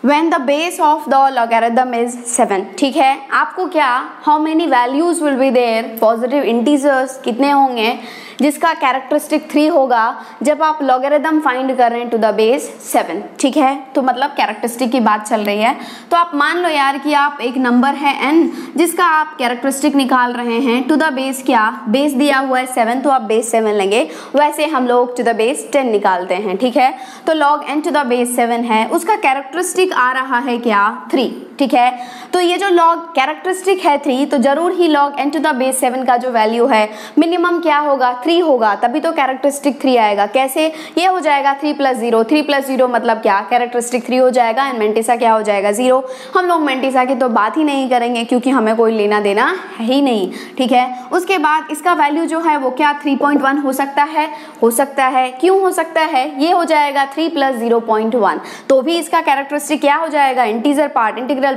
when the base of the logarithm is 7। ठीक है, आपको क्या, how many values will be there, positive integers कितने होंगे जिसका कैरेक्टरिस्टिक 3 होगा जब आप लॉगरिथम फाइंड कर रहे हैं टू द बेस 7। ठीक है, तो मतलब कैरेक्टरिस्टिक की बात चल रही है। तो आप मान लो यार कि आप एक नंबर है n जिसका आप कैरेक्टरिस्टिक निकाल रहे हैं टू द बेस, क्या बेस दिया हुआ है 7, तो आप बेस 7 लेंगे, वैसे हम लोग टू द बेस 10 निकालते हैं। ठीक है, तो log n to the base 7 है, उसका कैरेक्टरिस्टिक आ रहा है क्या 3। ठीक है, तो ये जो log कैरेक्टरिस्टिक है 3, तो जरूर ही log n to the base 7 का जो वैल्यू है मिनिमम क्या होगा 3 होगा, तभी तो कैरेक्टरिस्टिक 3 आएगा। कैसे, ये हो जाएगा 3 + 0, 3 + 0 मतलब क्या, कैरेक्टरिस्टिक 3 हो जाएगा एंड मेंटिसा क्या हो जाएगा 0। हम लोग मेंटिसा की तो बात ही नहीं करेंगे क्योंकि हमें कोई लेना देना है ही नहीं। ठीक है, उसके बाद इसका वैल्यू जो है वो क्या 3.1 हो सकता है, हो सकता है, क्यों हो सकता है, ये हो जाएगा 3 + 0.1, तो भी इसका कैरेक्टरिस्टिक क्या हो जाएगा इंटीजर पार्ट, इंटीग्रल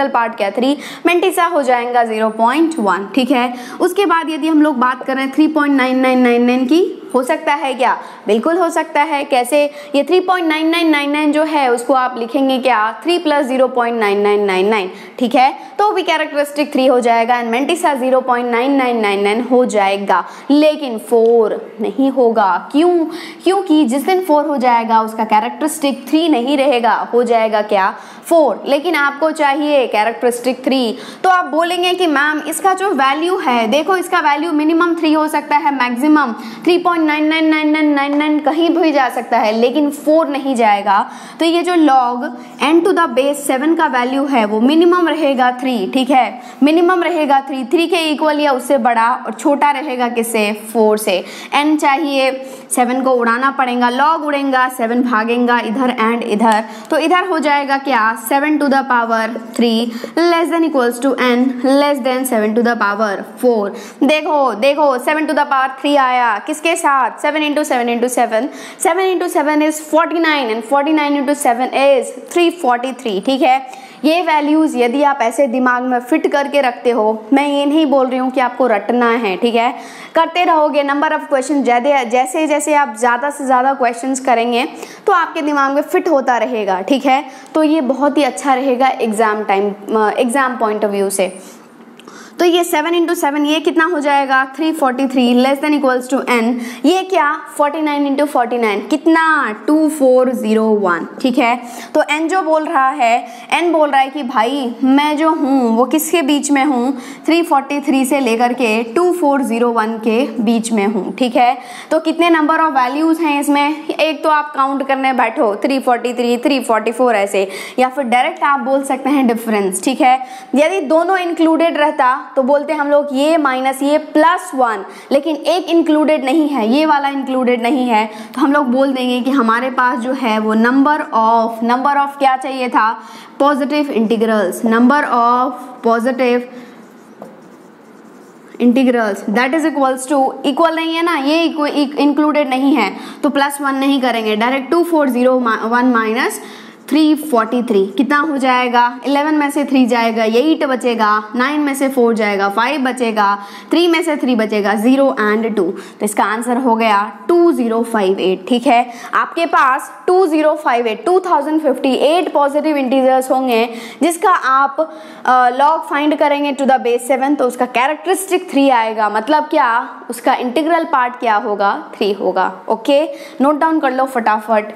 पार्ट क्या 3, मेंटिसा हो जाएगा 0.1। ठीक है, उसके बाद यदि हम लोग बात करें 3.9999 की, हो सकता है क्या, बिल्कुल हो सकता है। कैसे, ये 3.9999 जो है उसको आप लिखेंगे क्या 3 + 0.9999। ठीक है, तो भी कैरेक्टरिस्टिक 3 हो जाएगा एंड मेंटिसा 0.9999 हो जाएगा, लेकिन 4 नहीं होगा। क्यों, क्योंकि जिस दिन 4 हो जाएगा उसका कैरेक्टरिस्टिक 3 नहीं रहेगा, हो जाएगा क्या 4, लेकिन आपको चाहिए कैरेक्टरिस्टिक 3। तो आप बोलेंगे कि मैम इसका जो वैल्यू है, देखो इसका वैल्यू मिनिमम 3 हो सकता है, मैक्सिमम 3.999999 कहीं भी जा सकता है, लेकिन 4 नहीं जाएगा। तो ये जो log n to the base 7 का वैल्यू है वो मिनिमम रहेगा 3। ठीक है, मिनिमम रहेगा 3 के इक्वल या उससे बड़ा, और छोटा रहेगा किससे 4 से। n चाहिए, 7 को उड़ाना पड़ेगा, log उड़ेगा, 7 भागेगा इधर एंड इधर, तो इधर हो जाएगा क्या 7 to the power 3 less than equals to n less than 7 to the power 4। देखो 7 टू द पावर 3 आया, किसके साथ 7 × 7 × 7, 7 × 7 इज 49 एंड 49 × 7 इज 343। ठीक है, ये वैल्यूज यदि आप ऐसे दिमाग में फिट करके रखते हो, मैं ये नहीं बोल रही हूँ कि आपको रटना है, ठीक है, करते रहोगे, नंबर ऑफ क्वेश्चन जैसे जैसे आप ज़्यादा से ज़्यादा क्वेश्चंस करेंगे तो आपके दिमाग में फिट होता रहेगा। ठीक है, तो ये बहुत ही अच्छा रहेगा एग्जाम पॉइंट ऑफ व्यू से। तो ये 7 × 7 ये कितना हो जाएगा 343 less than equals to n, ये क्या 49 × 49 कितना 2401। ठीक है, तो n जो बोल रहा है, n बोल रहा है कि भाई मैं जो हूँ वो किसके बीच में हूँ, 343 से लेकर के 2401 के बीच में हूँ। ठीक है, तो कितने नंबर ऑफ वैल्यूज हैं इसमें, एक तो आप काउंट करने बैठो 343 344 ऐसे, या फिर डायरेक्ट आप बोल सकते हैं डिफरेंस। ठीक है, यदि दोनों इंक्लूडेड रहता तो बोलते हम लोग ये माइनस ये +1, लेकिन एक इंक्लूडेड नहीं है, ये वाला इंक्लूडेड नहीं है, तो हम लोग बोल देंगे कि हमारे पास जो है वो नंबर ऑफ क्या चाहिए था, positive integrals, number of positive integrals that is equals to, equal नहीं है ना, ये इंक्लूडेड नहीं है तो +1 नहीं करेंगे, डायरेक्ट 2401 माइनस 343 कितना हो जाएगा, 11 में से 3 जाएगा 8 बचेगा, 9 में से 4 जाएगा 5 बचेगा, 3 में से 3 बचेगा 0 एंड 2, तो इसका आंसर हो गया 2058। ठीक है, आपके पास 2058 पॉजिटिव इंटीजर्स होंगे जिसका आप लॉग फाइंड करेंगे टू द बेस 7, तो उसका कैरेक्टरिस्टिक 3 आएगा, मतलब क्या उसका इंटीग्रल पार्ट क्या होगा 3 होगा। ओके, नोट डाउन कर लो फटाफट।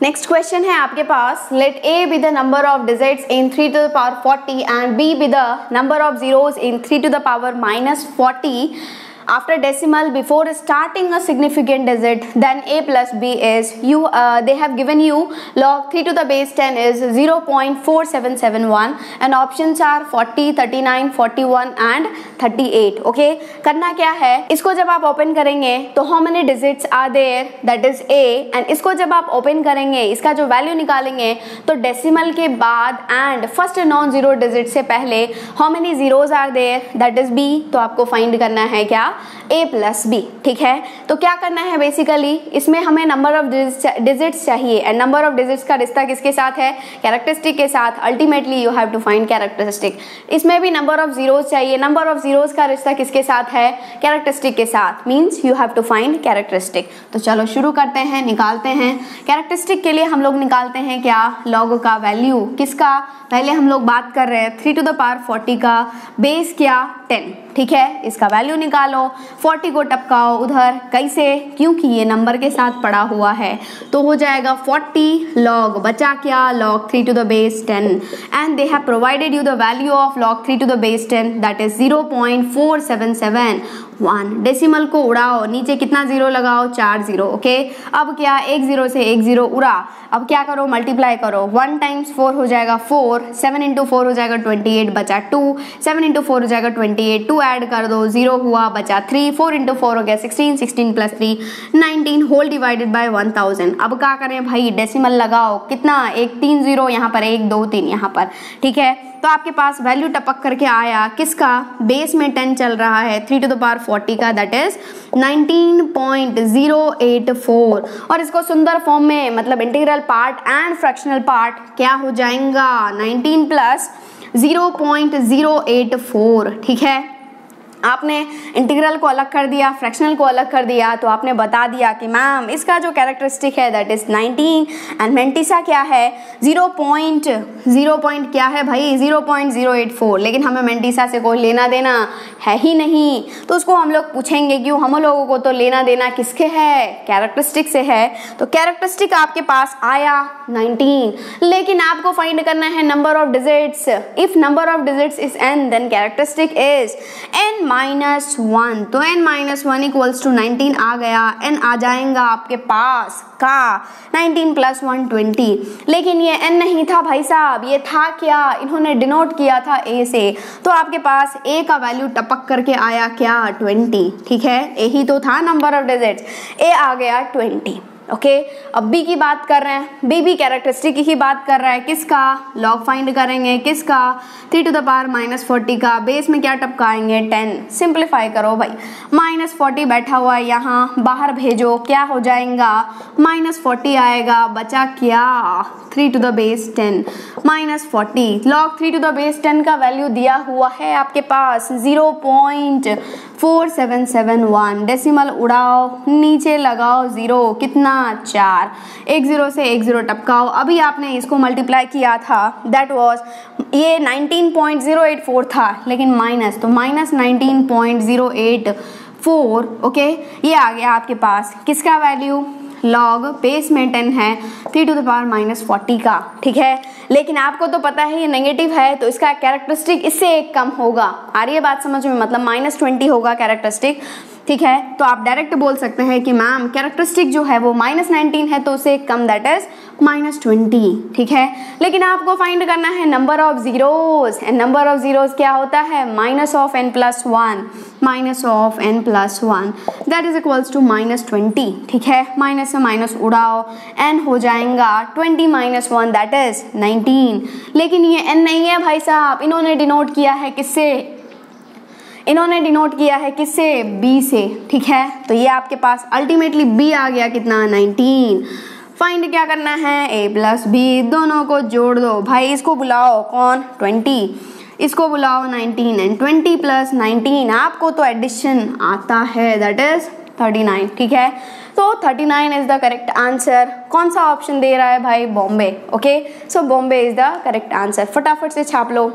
नेक्स्ट क्वेश्चन है आपके पास, late a be the number of digits in 3 to the power 40 and b be the number of zeros in 3 to the power -40 after decimal before starting a significant digit, then a plus b is they have given you log 3 to the base 10 is 0.4771 and options are 40, 39, 41 and 38. okay, करना क्या है, इसको जब आप ओपन करेंगे तो how many digits are there, that is a, and इसको जब आप ओपन करेंगे इसका जो वैल्यू निकालेंगे तो डेसिमल के बाद and first non zero digit से पहले how many zeros are there, that is b, तो आपको फाइंड करना है क्या, a plus b. ठीक है, तो क्या करना है बेसिकली, इसमें हमें नंबर ऑफ डिजिट्स चाहिए एंड नंबर ऑफ डिजिट्स का रिश्ता किसके साथ है, कैरेक्टरिस्टिक के साथ. Ultimately you have to find characteristic. इसमें भी नंबर ऑफ जीरोस चाहिए, नंबर ऑफ जीरोस का रिश्ता किसके साथ है, कैरेक्टरिस्टिक के साथ. Means you have to find characteristic. तो चलो शुरू करते हैं, निकालते हैं. कैरेक्टरिस्टिक के लिए हम लोग निकालते हैं क्या, लॉग का वैल्यू. किसका, पहले हम लोग बात कर रहे हैं 3 to the power 40 का, बेस क्या 10. ठीक है, इसका वैल्यू निकालो, 40 को टपकाओ उधर. कैसे, क्योंकि ये नंबर के साथ पड़ा हुआ है तो हो जाएगा 40 लॉग, बचा क्या, log 3 to the base 10 and they have provided you the value of log 3 to the base 10 that is 0.4771. Decimal को उड़ाओ, नीचे कितना जीरो लगाओ, 4 जीरो. ओके, अब क्या, एक जीरो से एक जीरो उड़ा, अब क्या करो, मल्टीप्लाई करो. 1 times 4 हो जाएगा 4, 7 into 4 हो जाएगा 28, बचा 2, 7 into 4 हो जाएगा 28, 2 ऐड कर दो, 0 हुआ, बचा 3, 4 into 4 हो गया 16, 16 plus 3 19 होल डिवाइडेड बाय 1000. अब क्या करें भाई, डेसिमल लगाओ, कितना, एक 3 जीरो यहाँ पर, 1 2 3 यहाँ पर. ठीक है, तो आपके पास वैल्यू टपक करके आया किसका, बेस में 10 चल रहा है 3 to the power 40 का, दैट इज 19.084. और इसको सुंदर फॉर्म में मतलब integral part and fractional part क्या हो जाएगा, 19 प्लस 0.084. ठीक है, आपने इंटीग्रल को अलग कर दिया, फ्रैक्शनल को अलग कर दिया, तो आपने बता दिया कि मैम इसका जो कैरेक्टरिस्टिक है दैट इज 19 एंड मेंटिसा क्या है, 0 क्या है भाई, 0.084. लेकिन हमें मेंटिसा से कोई लेना देना है ही नहीं, तो उसको हम लोग पूछेंगे क्यों, हम लोगों को तो लेना देना किसके है, कैरेक्टरिस्टिक से है. तो कैरेक्टरिस्टिक आपके पास आया 19, लेकिन आपको फाइंड करना है number of digits. If number of digits is n then characteristic is n minus 1. तो n माइनस 1 इक्वल्स टू 19 आ गया. n आ जाएगा आपके पास का 19 प्लस 1 20. लेकिन ये n नहीं था भाई साहब, ये था क्या, इन्होंने डिनोट किया था a से, तो आपके पास a का वैल्यू टपक करके आया क्या, 20. ठीक है, यही तो था नंबर ऑफ डिजिट्स, a आ गया 20. ओके, अब बी की बात कर रहे हैं, बी भी कैरेक्टरिस्टिक की बात कर रहा है. किसका, लॉग फाइंड करेंगे, किसका, 3 to the power -40 का, बेस में क्या टपकाएंगे 10. सिंप्लीफाई करो भाई, -40 बैठा हुआ है यहाँ, बाहर भेजो, क्या हो जाएगा, -40 आएगा, बचा क्या, 3 to the base 10 -40. Log 3 to the base 10 का वैल्यू दिया हुआ है आपके पास 0.4771. डेसिमल उड़ाओ, नीचे लगाओ 0, कितना, 4, एक जीरो से एक जीरो टपकाओ. अभी आपने इसको मल्टीप्लाई किया था, दैट वाज ये 19.084 था, लेकिन माइनस, तो -19.084. ओके, ये आ गया आपके पास किसका वैल्यू, लॉग बेस में 10 है 3 to the power -40 का. ठीक है, लेकिन आपको तो पता है ये नेगेटिव है, तो इसका कैरेक्टरिस्टिक इससे एक कम होगा. आ रही है बात समझ में, मतलब -20 होगा कैरेक्टरिस्टिक. ठीक है, तो आप डायरेक्ट बोल सकते हैं कि मैम कैरेक्टरिस्टिक जो है वो -19 है, तो उससे कम, दैट इज -20. ठीक है, लेकिन आपको फाइंड करना है number of zeros, and number of zeros क्या होता है, minus of n plus 1 that is equals to -20. ठीक है, माइनस से माइनस उड़ाओ, n हो जाएगा 20 - 1 दैट इज 19. लेकिन ये n नहीं है भाई साहब, इन्होंने डिनोट किया है किससे, इन्होंने डिनोट किया है किससे, b से. ठीक है, तो ये आपके पास अल्टीमेटली b आ गया कितना, 19. फाइंड क्या करना है, a प्लस b, दोनों को जोड़ दो भाई. इसको बुलाओ कौन, 20, इसको बुलाओ 19, एंड 20 प्लस 19 आपको तो एडिशन आता है, दैट इज 39. ठीक है, तो 39 इज द करेक्ट आंसर. कौन सा ऑप्शन दे रहा है भाई, Bombay. Okay, so Bombay is the correct answer. फटाफट से छाप लो.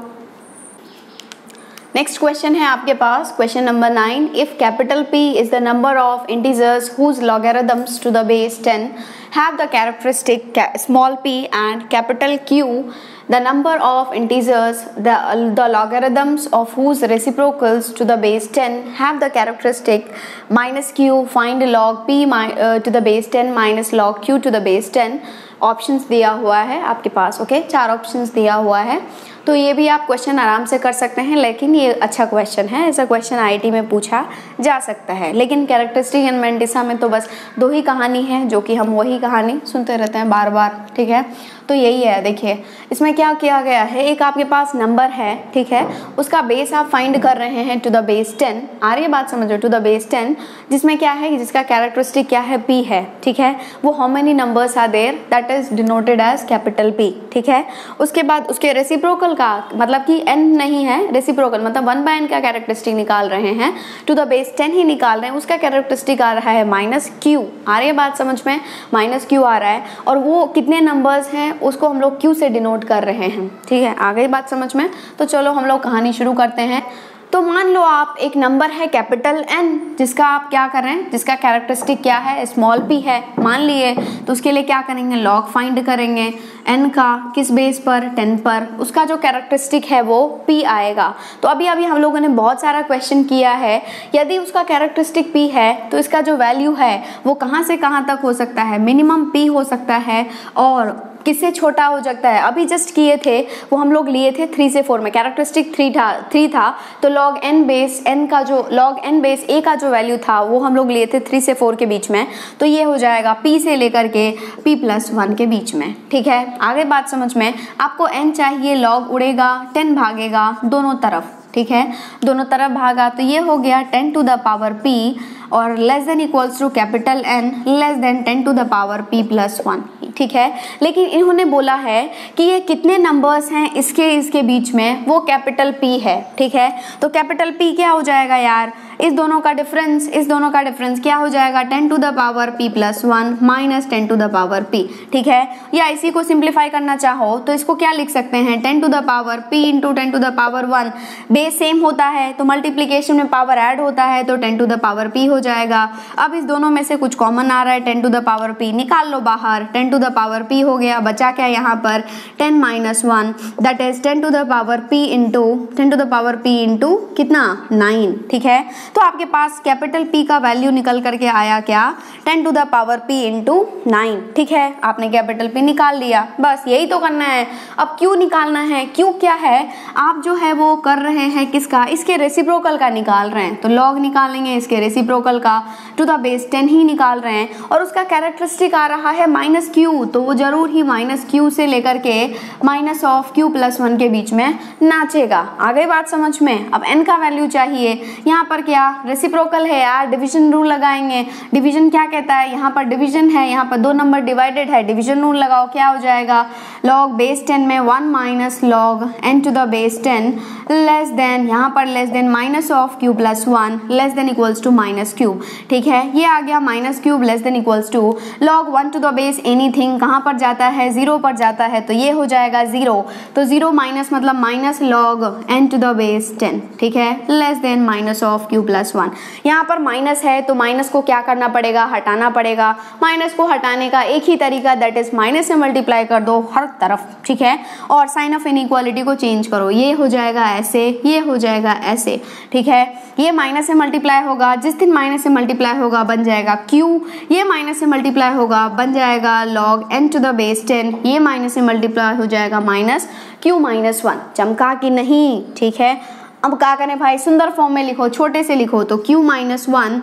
नेक्स्ट क्वेश्चन है आपके पास question number 9। If capital P is the number of integers whose logarithms to the base 10 have the characteristic small p and capital Q, the number of integers the logarithms of whose reciprocals to the base 10 have the characteristic minus q, find log p to the base 10 minus log q to the base 10। Options दिया हुआ है आपके पास, ओके, 4 ऑप्शंस दिया हुआ है। तो ये भी आप क्वेश्चन आराम से कर सकते हैं, लेकिन ये अच्छा क्वेश्चन है, ऐसा क्वेश्चन आईआईटी में पूछा जा सकता है। लेकिन कैरेक्टरिस्टिक एंड मैंटिसा में तो बस 2 ही कहानी है, जो कि हम वही कहानी सुनते रहते हैं बार बार, ठीक है। तो यही है, देखिए इसमें क्या किया गया है, एक आपके पास नंबर है, ठीक है, उसका बेस आप फाइंड कर रहे हैं टू द बेस 10, आ रही है बात समझो, टू द बेस 10, जिसमें क्या है, जिसका कैरेक्टरिस्टिक क्या है, p है, ठीक है। वो how many numbers are there, that is denoted as capital P, ठीक है। उसके बाद उसके रेसिप्रोकल का मतलब कि n नहीं है, रेसिप्रोकल मतलब 1/n का कैरेक्टरिस्टिक निकाल रहे हैं, टू द बेस 10 ही निकाल रहे हैं, उसका कैरेक्टरिस्टिक आ रहा है -q, आ रही है बात समझ में, -q आ रहा है, और वो कितने नंबर्स हैं उसको हम लोग q से डिनोट कर रहे हैं, ठीक है। आ गई बात समझ में। तो चलो हम लोग कहानी शुरू करते हैं। तो मान लो आप एक नंबर है कैपिटल N, जिसका आप क्या कर रहे हैं, जिसका कैरेक्टरिस्टिक क्या है, स्मॉल p है, मान लिए। तो उसके लिए क्या करेंगे, लॉग फाइंड करेंगे n का, किस बेस पर, 10 पर, उसका जो कैरेक्टरिस्टिक है वो p आएगा। तो अभी हम लोगों ने बहुत सारा क्वेश्चन किया है, यदि उसका कैरेक्टरिस्टिक p है तो इसका जो वैल्यू है वो कहाँ से कहाँ तक हो सकता है, मिनिमम p हो सकता है, और किससे छोटा हो सकता है। अभी जस्ट किए थे वो हम लोग लिए थे 3 से 4 में, कैरेक्टरिस्टिक 3 था, तो लॉग n बेस n का जो लॉग n बेस a का जो वैल्यू था वो हम लोग लिए थे 3 से 4 के बीच में। तो ये हो जाएगा p से लेकर के p+1 के बीच में, ठीक है। आगे बात समझ में, आपको n चाहिए, लॉग उड़ेगा, 10 भागेगा दोनों तरफ, ठीक है, दोनों तरफ भागा, तो ये हो गया 10 टू द पावर p, और less than equals to capital N less than 10 to the power p+1, ठीक है। लेकिन इन्होंने बोला है कि ये कितने नंबर्स हैं इसके बीच में, वो कैपिटल P है, ठीक है। तो कैपिटल P क्या हो जाएगा यार, इस दोनों का डिफरेंस क्या हो जाएगा, 10 to the power p+1 minus 10 to the power p, ठीक है। या इसी को सिंप्लीफाई करना चाहो तो इसको क्या लिख सकते हैं, 10 to the power p into 10 to the power 1, base same होता है तो मल्टीप्लीकेशन में पावर ऐड होता है, तो 10 टू द पावर p हो जाएगा। अब इस दोनों में से कुछ कॉमन आ रहा है, 10 टू द पावर p निकाल लो बाहर, 10 टू द पावर p हो गया, बचा क्या यहाँ पर 10 - 1, that is 10 to the power p into 10 to the power p into कितना 9, ठीक है। तो आपके पास कैपिटल P का वैल्यू निकल करके आया क्या, 10 to the power p into 9, ठीक है। आपने कैपिटल P निकाल लिया, बस यही तो करना है। अब Q निकालना है, Q क्या है, आप जो है वो कर रहे हैं किसका, इसके रेसिप्रोकल का निकाल रहे हैं, तो लॉग निकालेंगे इसके रेसिप्रोकल का, टू द बेस 10 ही निकाल रहे हैं, और उसका कैरेक्टरिस्टिक आ रहा है -q, तो वो जरूर ही -q से लेकर के -q+1 के बीच में नाचेगा। आ गई बात समझ में। अब n का वैल्यू चाहिए, यहाँ पर क्या रेसिप्रोकल है यार, डिवीजन रूल लगाएंगे। डिवीजन क्या कहता है, यहाँ पर डिवीजन है, यहाँ पर 2 नंबर डिवाइडेड है, डिवीजन रूल लगाओ, क्या हो जाएगा, लॉग बेस 10 में 1 minus log n to the base 10 less than, यहाँ पर less than -q+1 less than equals to -q, ठीक है। ये आ गया -q less than equals to log 1 to the base anything, कहाँ पर जाता है, 0 पर जाता है, तो ये हो जाएगा 0, तो 0 माइनस मतलब minus log n to the base 10, ठीक है, लेस देन -q+1। यहाँ पर माइनस है तो माइनस को क्या करना पड़ेगा, हटाना पड़ेगा। माइनस को हटाने का एक ही तरीका, दैट इज माइनस से मल्टीप्लाई कर दो हर तरफ, ठीक है, और साइन ऑफ इनइक्वालिटी को चेंज करो, ये हो जाएगा ऐसे, ये हो जाएगा ऐसे, ठीक है। ये माइनस से मल्टीप्लाई होगा, जिस दिन माइनस से मल्टीप्लाई होगा बन जाएगा q, ये माइनस से मल्टीप्लाई होगा बन जाएगा log n to the base 10, ये माइनस से मल्टीप्लाई हो जाएगा -q-1। चमका कि नहीं, ठीक है। अब क्या करें भाई, सुंदर फॉर्म में लिखो, छोटे से लिखो, तो q-1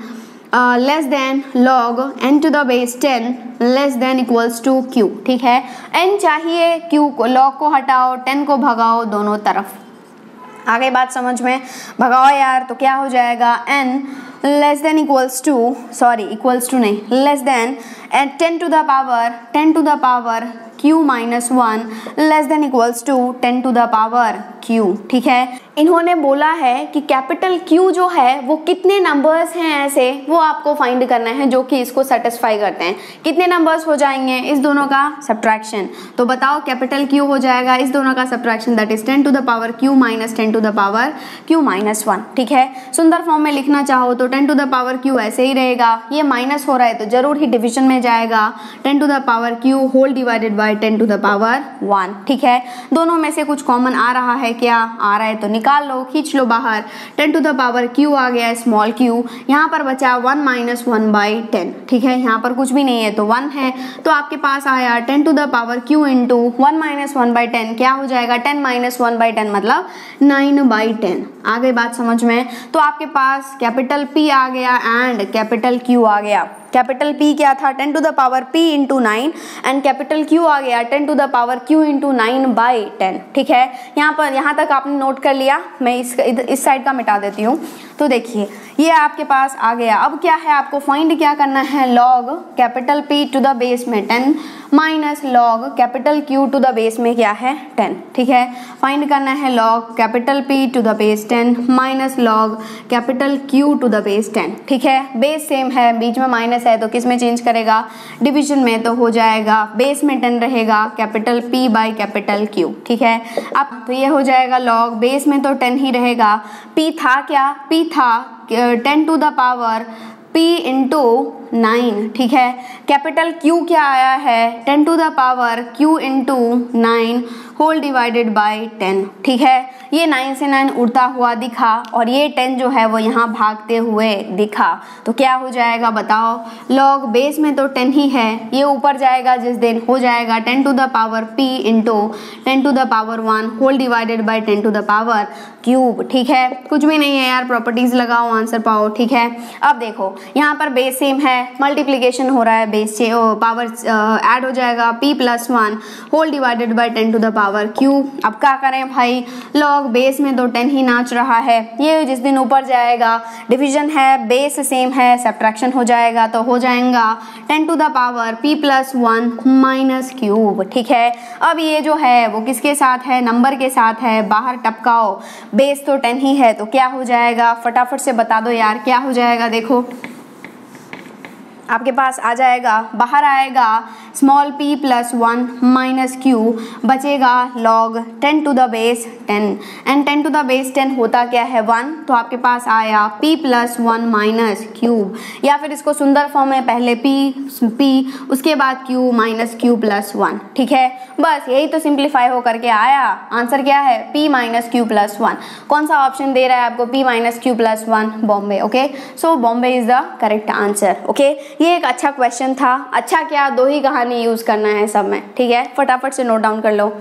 less than log n to the base 10 less than equals to q, ठीक है। n चाहिए, q को लॉग को हटाओ, 10 को भगाओ दोनों तरफ। आगे बात समझ में, भगाओ यार, तो क्या हो जाएगा, n less than equals to, sorry equals to नहीं, less than 10 to the power q minus 1 less than equals to 10 to the power q। ठीक है, इन्होंने बोला है कि कैपिटल Q जो है वो कितने नंबर्स हैं ऐसे, वो आपको फाइंड करना है जो कि इसको सेटिस्फाई करते हैं। कितने नंबर्स हो जाएंगे इस दोनों का सब्ट्रैक्शन, तो बताओ कैपिटल Q हो जाएगा इस दोनों का subtraction, that is 10 to the power Q minus 10 to the power Q minus 1। ठीक है, सुंदर फॉर्म में लिखना चाहो तो 10 टू द पावर Q ऐसे ही रहेगा, ये माइनस हो रहा है तो जरूर ही डिविजन में जाएगा, 10 to the power Q whole divided by 10 to the power 1। ठीक है, दोनों में से कुछ कॉमन आ रहा है, क्या आ रहा है तो निकाल लो, खींच लो बाहर। 10 टू द पावर Q आ गया स्मॉल q, यहाँ पर बचा 1 माइनस 1 बाई 10। ठीक है, यहाँ पर कुछ भी नहीं है तो 1 है, तो आपके पास आया 10 to the power Q into 1 minus 1 by 10, क्या हो जाएगा 10 माइनस 1 बाई 10 मतलब 9 बाई 10। आ गई बात समझ में? तो आपके पास कैपिटल P आ गया एंड कैपिटल Q आ गया। कैपिटल P क्या था 10 to the power P into 9 and capital Q आ गया 10 to the power Q into 9 by 10। ठीक है, यहाँ तक आपने नोट कर लिया, मैं इस साइड का मिटा देती हूँ। तो देखिए ये आपके पास आ गया। अब क्या है, आपको फाइंड क्या करना है, log capital P to the base में 10 minus log capital Q to the base में क्या है 10। ठीक है, फाइंड करना है log capital P to the base 10 minus log capital Q to the base 10। ठीक है, बेस सेम है, बीच में माइनस है तो किस में चेंज करेगा, डिवीजन में, तो हो जाएगा बेस में 10 रहेगा capital P by capital Q। ठीक है, अब तो ये हो जाएगा लॉग, बेस में तो 10 ही रहेगा, P था क्या, P था 10 to the power P into 9। ठीक है, कैपिटल Q क्या आया है 10 to the power Q into 9 whole divided by 10। ठीक है, ये 9 से 9 उड़ता हुआ दिखा और ये 10 जो है वो यहाँ भागते हुए दिखा, तो क्या हो जाएगा बताओ, लॉग बेस में तो 10 ही है, ये ऊपर जाएगा जिस दिन हो जाएगा 10 to the power P into 10 to the power 1 whole divided by 10 to the power cube. ठीक है, कुछ भी नहीं है यार, प्रॉपर्टीज लगाओ आंसर पाओ। ठीक है, अब देखो यहाँ पर बेस सेम है, मल्टीप्लीकेशन हो रहा है, बेस से पावर ऐड हो जाएगा P plus 1 whole divided by 10 to the power cube. अब क्या करें भाई, लॉग बेस में तो 10 ही नाच रहा है, ये जिस दिन ऊपर जाएगा डिवीजन है, बेस सेम है, सब्ट्रैक्शन हो जाएगा तो हो जाएगा 10 to the power P plus 1 minus cube. ठीक है, अब ये जो है वो किसके साथ है, नंबर के साथ है, बाहर टपकाओ, बेस तो 10 ही है तो क्या हो जाएगा, फटाफट से बता दो यार क्या हो जाएगा। देखो आपके पास आ जाएगा, बाहर आएगा small p plus 1 minus q, बचेगा log 10 to the base 10 and 10 to the base 10 होता क्या है 1, तो आपके पास आया p प्लस 1 माइनस क्यूब, या फिर इसको सुंदर फॉर्म में पहले p उसके बाद q माइनस q प्लस 1। ठीक है, बस यही तो सिंप्लीफाई हो करके आया, आंसर क्या है p माइनस q प्लस 1। कौन सा ऑप्शन दे रहा है आपको, p minus q plus 1, Bombay. Okay, so Bombay is the correct answer. Okay, ये एक अच्छा क्वेश्चन था, अच्छा क्या दो ही कहानी यूज करना है सब में। ठीक है, फटाफट से नोट डाउन कर लो।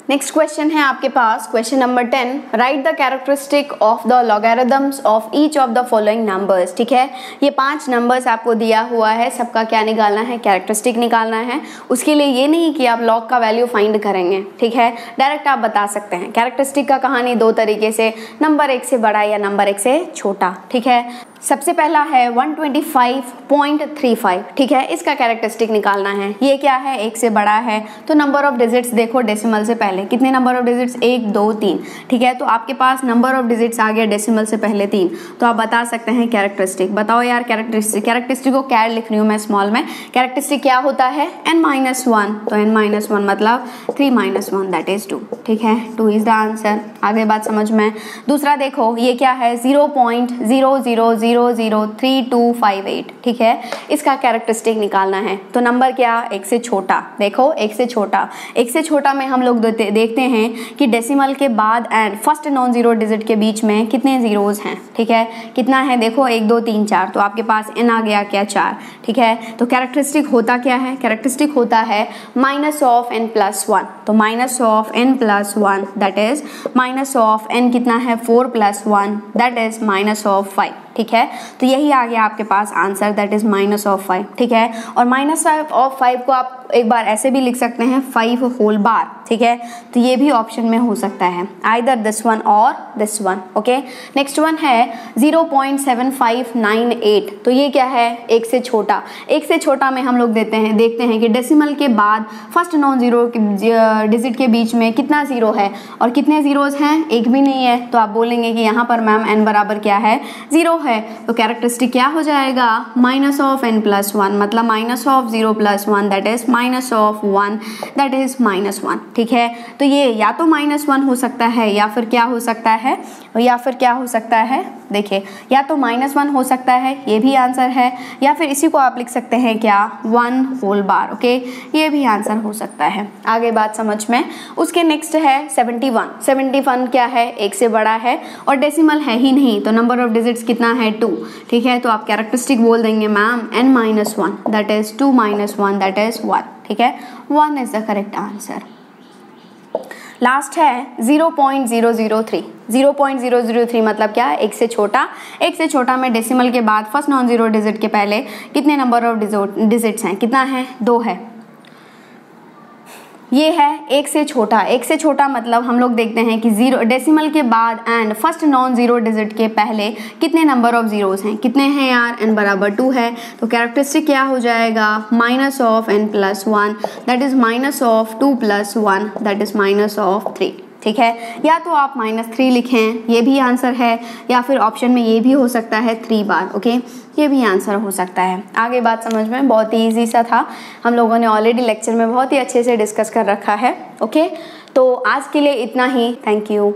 नेक्स्ट क्वेश्चन है आपके पास, question number 10, write the characteristic of the logarithms of each of the following numbers. ठीक है, ये 5 नंबर्स आपको दिया हुआ है, सबका क्या निकालना है, कैरेक्टरिस्टिक निकालना है। उसके लिए ये नहीं कि आप लॉग का वैल्यू फाइंड करेंगे, ठीक है, डायरेक्ट आप बता सकते हैं। कैरेक्टरिस्टिक का कहानी दो तरीके से, नंबर 1 से बड़ा या नंबर 1 से छोटा। ठीक है, सबसे पहला है 125.35। ठीक है, इसका कैरेक्टरिस्टिक निकालना है। ये क्या है, 1 से बड़ा है, तो नंबर ऑफ डिजिट्स देखो डेसिमल से पहले कितने नंबर ऑफ डिजिट्स, 1 2 3। ठीक है, तो आपके पास नंबर ऑफ डिजिट्स आ गया डेसिमल से पहले 3, तो आप बता सकते हैं कैरेक्टरिस्टिक। बताओ यार कैरेक्टरिस्टिक को कैर लिख रही हूँ मैं स्मॉल में। कैरेक्टरिस्टिक क्या होता है, n-1, तो n-1 मतलब 3 - 1 दैट इज 2। ठीक है, 2 इज द आंसर। आगे बात समझ में। दूसरा देखो ये क्या है, 0.00003258। ठीक है, इसका कैरेक्टरिस्टिक निकालना है, तो नंबर क्या, 1 से छोटा। देखो 1 से छोटा, 1 से छोटा में हम लोग देखते हैं कि डेसिमल के बाद and first non zero digit के बीच में कितने जीरोज हैं। ठीक है, कितना है, देखो 1 2 3 4, तो आपके पास n आ गया क्या, 4। ठीक है, तो कैरेक्टरिस्टिक होता क्या है, कैरेक्टरिस्टिक होता है -n + 1। तो minus of n plus 1 that is minus of n कितना है 4 plus 1 that is minus of 5, ठीक है। तो यही आ गया आपके पास answer that is minus of 5, ठीक है। और माइनस ऑफ 5 को आप एक बार ऐसे भी लिख सकते हैं 5 होल बार, ठीक है। तो ये भी ऑप्शन में हो सकता है आइदर दिस वन और this one, okay. Next one है 0.7598, तो ये क्या है, एक से छोटा। एक से छोटा में हम लोग देखते हैं कि डेसिमल के बाद फर्स्ट नॉन जीरो डिजिट के बीच में कितना जीरो है और कितने जीरोज हैं, एक भी नहीं है। तो आप बोलेंगे कि यहाँ पर मैम n बराबर क्या है, 0 है। तो कैरेक्टरिस्टिक क्या हो जाएगा, माइनस ऑफ n प्लस 1, मतलब minus of 0 plus 1 that is minus of 1 that is minus 1, ठीक है। तो ये या तो -1 हो सकता है या फिर क्या हो सकता है, देखिए या तो -1 हो सकता है, ये भी आंसर है, या फिर इसी को आप लिख सकते हैं क्या 1 होल बार, ओके, ये भी आंसर हो सकता है। आगे बात समझ में। उसके नेक्स्ट है 71 क्या है, एक से बड़ा है और डेसिमल है ही नहीं, तो नंबर ऑफ डिजिट्स कितना है 2, ठीक है। तो आप कैरेक्टरिस्टिक बोल देंगे ma'am n-1 that is 2 - 1 that is 1, ठीक है। 1 is the correct answer. Last है 0.003 मतलब क्या, एक से छोटा में डेसिमल के बाद फर्स्ट नॉन जीरो डिजिट के पहले कितने नंबर ऑफ डिजिट्स हैं, कितना है, 2 है। ये है एक से छोटा मतलब हम लोग देखते हैं कि जीरो डेसिमल के बाद and first non zero digit के पहले कितने नंबर ऑफ जीरोस हैं, कितने हैं यार, n बराबर 2 है। तो कैरेक्टरिस्टिक क्या हो जाएगा, minus of n plus 1 that is minus of 2 plus 1 that is minus of 3, ठीक है। या तो आप -3 लिखें, ये भी आंसर है, या फिर ऑप्शन में ये भी हो सकता है 3 बार, ओके, ये भी आंसर हो सकता है। आगे बात समझ में, बहुत ही ईजी सा था, हम लोगों ने ऑलरेडी लेक्चर में बहुत ही अच्छे से डिस्कस कर रखा है, ओके। तो आज के लिए इतना ही, थैंक यू।